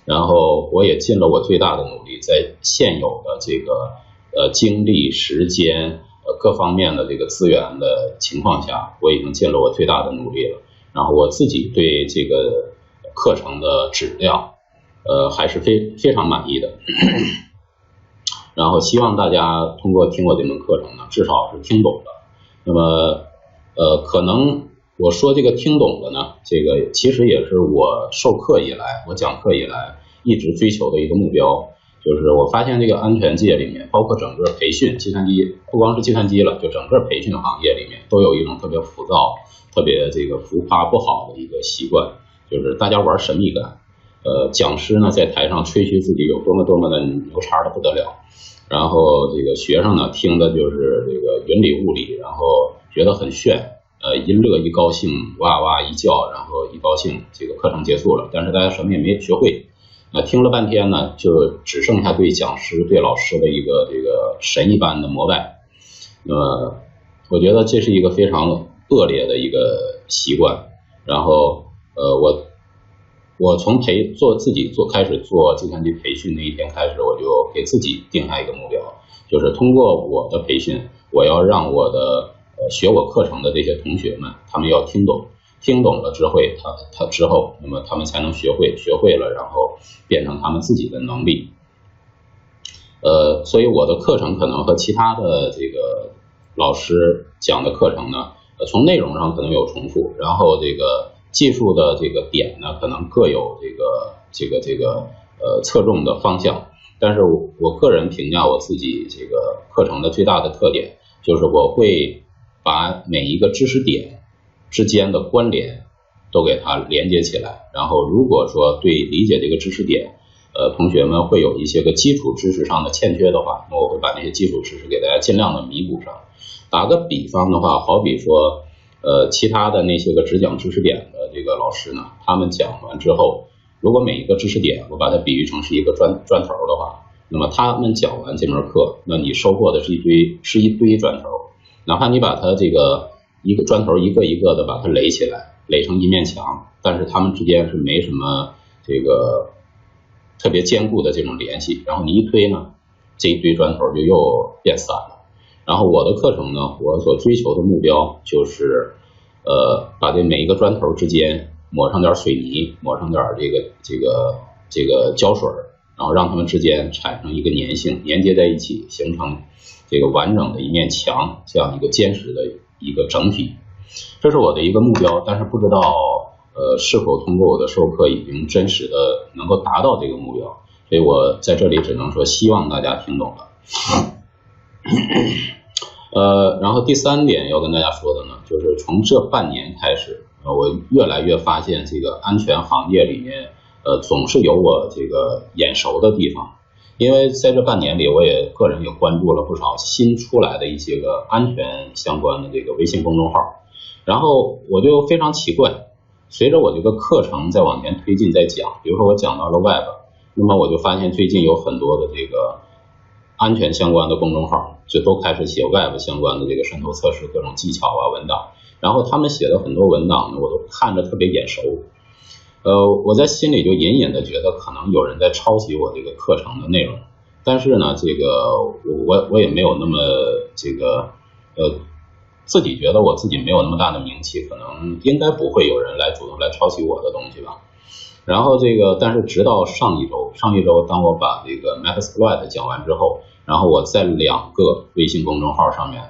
然后我也尽了我最大的努力，在现有的这个精力、时间各方面的这个资源的情况下，我已经尽了我最大的努力了。然后我自己对这个课程的质量还是非常满意的。然后希望大家通过听我这门课程呢，至少是听懂的。那么可能我说这个听懂的呢，这个其实也是我授课以来，我讲课以来一直追求的一个目标。就是我发现这个安全界里面，包括整个培训计算机，不光是计算机了，就整个培训行业里面都有一种特别浮躁、特别这个浮夸不好的一个习惯，就是大家玩神秘感。讲师呢在台上吹嘘自己有多么多么的牛叉的不得了，然后这个学生呢听的就是这个云里雾里，然后觉得很炫，一乐一高兴，哇哇一叫，然后一高兴，这个课程结束了，但是大家什么也没学会。听了半天呢，就只剩下对讲师、对老师的一个这个神一般的膜拜。我觉得这是一个非常恶劣的一个习惯。然后我从开始做计算机培训那一天开始，我就给自己定下一个目标，就是通过我的培训，我要让我的学我课程的这些同学们，他们要听懂了之后，那么他们才能学会了，然后变成他们自己的能力。所以我的课程可能和其他的这个老师讲的课程呢，从内容上可能有重复，然后这个技术的这个点呢，可能各有这个侧重的方向。但是我个人评价我自己这个课程的最大的特点，就是我会把每一个知识点之间的关联都给它连接起来，然后如果说对理解这个知识点同学们会有一些个基础知识上的欠缺的话，那我会把那些基础知识给大家尽量的弥补上。打个比方的话，好比说其他的那些个只讲知识点的这个老师呢，他们讲完之后，如果每一个知识点我把它比喻成是一个砖头的话，那么他们讲完这门课，那你收获的是一堆砖头，哪怕你把它这个一个砖头一个一个的把它垒起来，垒成一面墙，但是他们之间是没什么这个特别坚固的这种联系，然后你一推呢，这一堆砖头就又变散了。然后我的课程呢，我所追求的目标就是把这每一个砖头之间抹上点水泥，抹上点这个胶水，然后让它们之间产生一个粘性，连接在一起，形成这个完整的一面墙，这样一个坚实的一个整体。这是我的一个目标，但是不知道是否通过我的授课已经真实的能够达到这个目标，所以我在这里只能说希望大家听懂了。然后第3点要跟大家说的呢，就是从这半年开始，我越来越发现这个安全行业里面总是有我这个眼熟的地方，因为在这半年里，我也个人也关注了不少新出来的一些个安全相关的这个微信公众号，然后我就非常奇怪，随着我这个课程在往前推进在讲，比如说我讲到了 Web， 那么我就发现最近有很多的这个安全相关的公众号就都开始写 Web 相关的这个渗透测试各种技巧啊文档，然后他们写的很多文档呢，我都看着特别眼熟。我在心里就隐隐的觉得可能有人在抄袭我这个课程的内容，但是呢，这个我也没有那么这个自己觉得我自己没有那么大的名气，可能应该不会有人来主动来抄袭我的东西吧。然后但是直到上一周当我把这个 Metasploit 讲完之后，然后我在2个微信公众号上面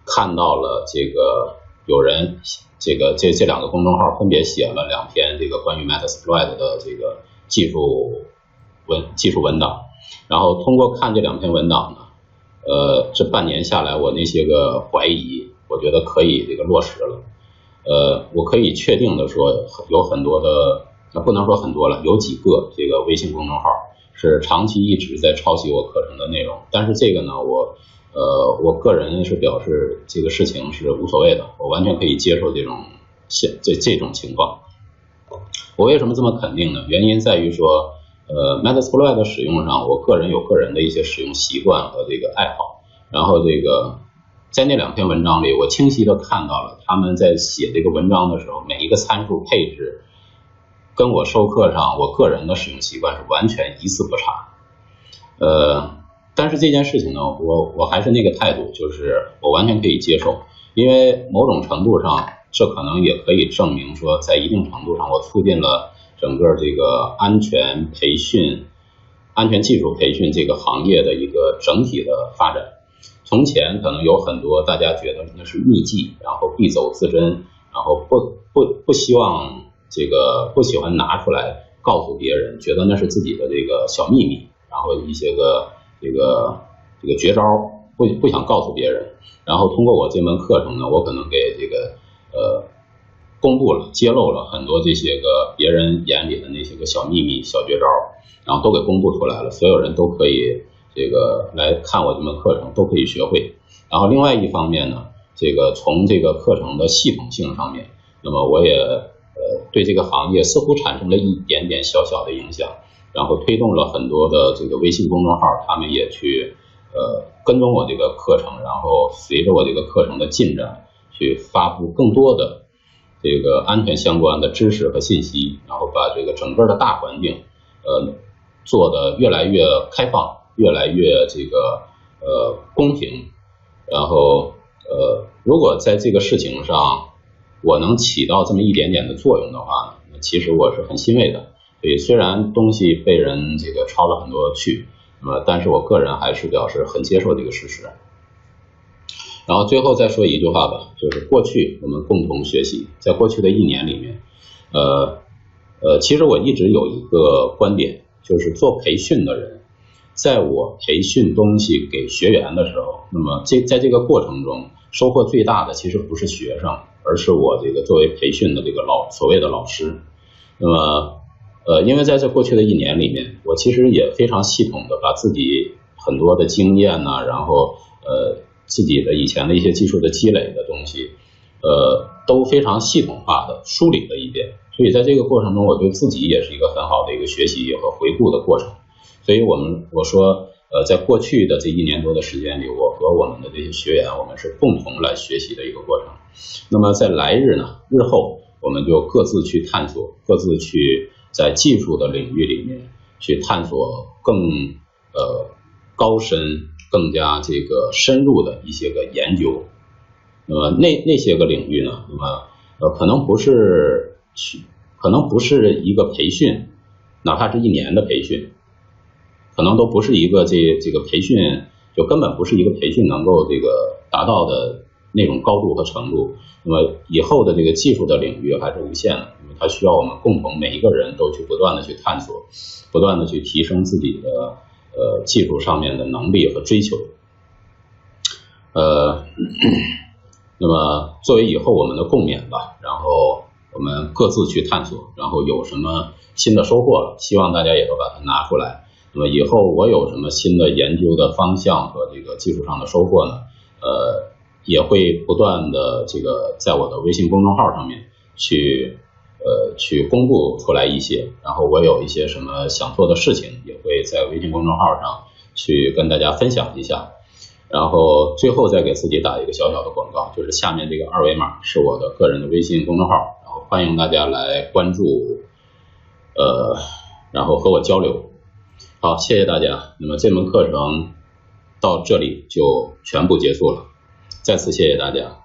看到了这个有人这2个公众号分别写了2篇这个关于 Metasploit 的这个技术文档，然后通过看这2篇文档呢，这半年下来我那些个怀疑，我觉得可以这个落实了。我可以确定的说，有很多的，不能说很多了，有几个这个微信公众号是长期一直在抄袭我课程的内容，但是这个呢，我个人是表示这个事情是无所谓的，我完全可以接受这种情况。我为什么这么肯定呢？原因在于说Metasploit 的使用上，我个人有个人的一些使用习惯和这个爱好，然后这个在那2篇文章里，我清晰的看到了他们在写这个文章的时候，每一个参数配置跟我授课上我个人的使用习惯是完全一字不差。但是这件事情呢，我还是那个态度，就是我完全可以接受，因为某种程度上，这可能也可以证明说，在一定程度上，我促进了整个这个安全技术培训这个行业的一个整体的发展。从前可能有很多大家觉得那是秘技，然后必走自珍，然后不希望不喜欢拿出来告诉别人，觉得那是自己的这个小秘密，然后一些个这个绝招不想告诉别人。然后通过我这门课程呢，我可能给这个公布了揭露了很多这些个别人眼里的那些个小秘密小绝招，然后都给公布出来了，所有人都可以这个来看我这门课程，都可以学会。然后另外一方面呢，这个从这个课程的系统性上面，那么我也对这个行业似乎产生了一点点小小的影响，然后推动了很多的这个微信公众号，他们也去跟踪我这个课程，然后随着我这个课程的进展去发布更多的这个安全相关的知识和信息，然后把这个整个的大环境做得越来越开放，越来越这个公平。然后如果在这个事情上我能起到这么一点点的作用的话，其实我是很欣慰的。所以虽然东西被人这个抄了很多去，但是我个人还是表示很接受这个事实。然后最后再说一句话吧，就是过去我们共同学习，在过去的1年里面，其实我一直有一个观点，就是做培训的人，在我培训东西给学员的时候，那么在这个过程中，收获最大的其实不是学生，而是我这个作为培训的这个所谓的老师。那么因为在这过去的1年里面，我其实也非常系统的把自己很多的经验呢，然后自己的以前的一些技术的积累的东西，都非常系统化的梳理了一遍。所以在这个过程中，我对自己也是一个很好的一个学习和回顾的过程。所以我说在过去的这1年多的时间里，我和我们的这些学员，我们是共同来学习的一个过程。那么在来日呢，日后我们就各自去探索，各自去在技术的领域里面去探索更高深、更加这个深入的一些个研究。那么那些个领域呢，那么可能不是一个培训，哪怕是1年的培训，可能都不是一个这个培训，就根本不是一个培训能够这个达到的那种高度和程度。那么以后的这个技术的领域还是无限的，因为它需要我们共同每一个人都去不断的去探索，不断的去提升自己的技术上面的能力和追求。那么作为以后我们的共勉吧，然后我们各自去探索，然后有什么新的收获了，希望大家也都把它拿出来。那么以后我有什么新的研究的方向和这个技术上的收获呢？也会不断的这个在我的微信公众号上面去公布出来一些，然后我有一些什么想做的事情，也会在微信公众号上去跟大家分享一下。然后最后再给自己打一个小小的广告，就是下面这个2维码是我的个人的微信公众号，然后欢迎大家来关注，然后和我交流。好，谢谢大家。那么这门课程到这里就全部结束了，再次谢谢大家。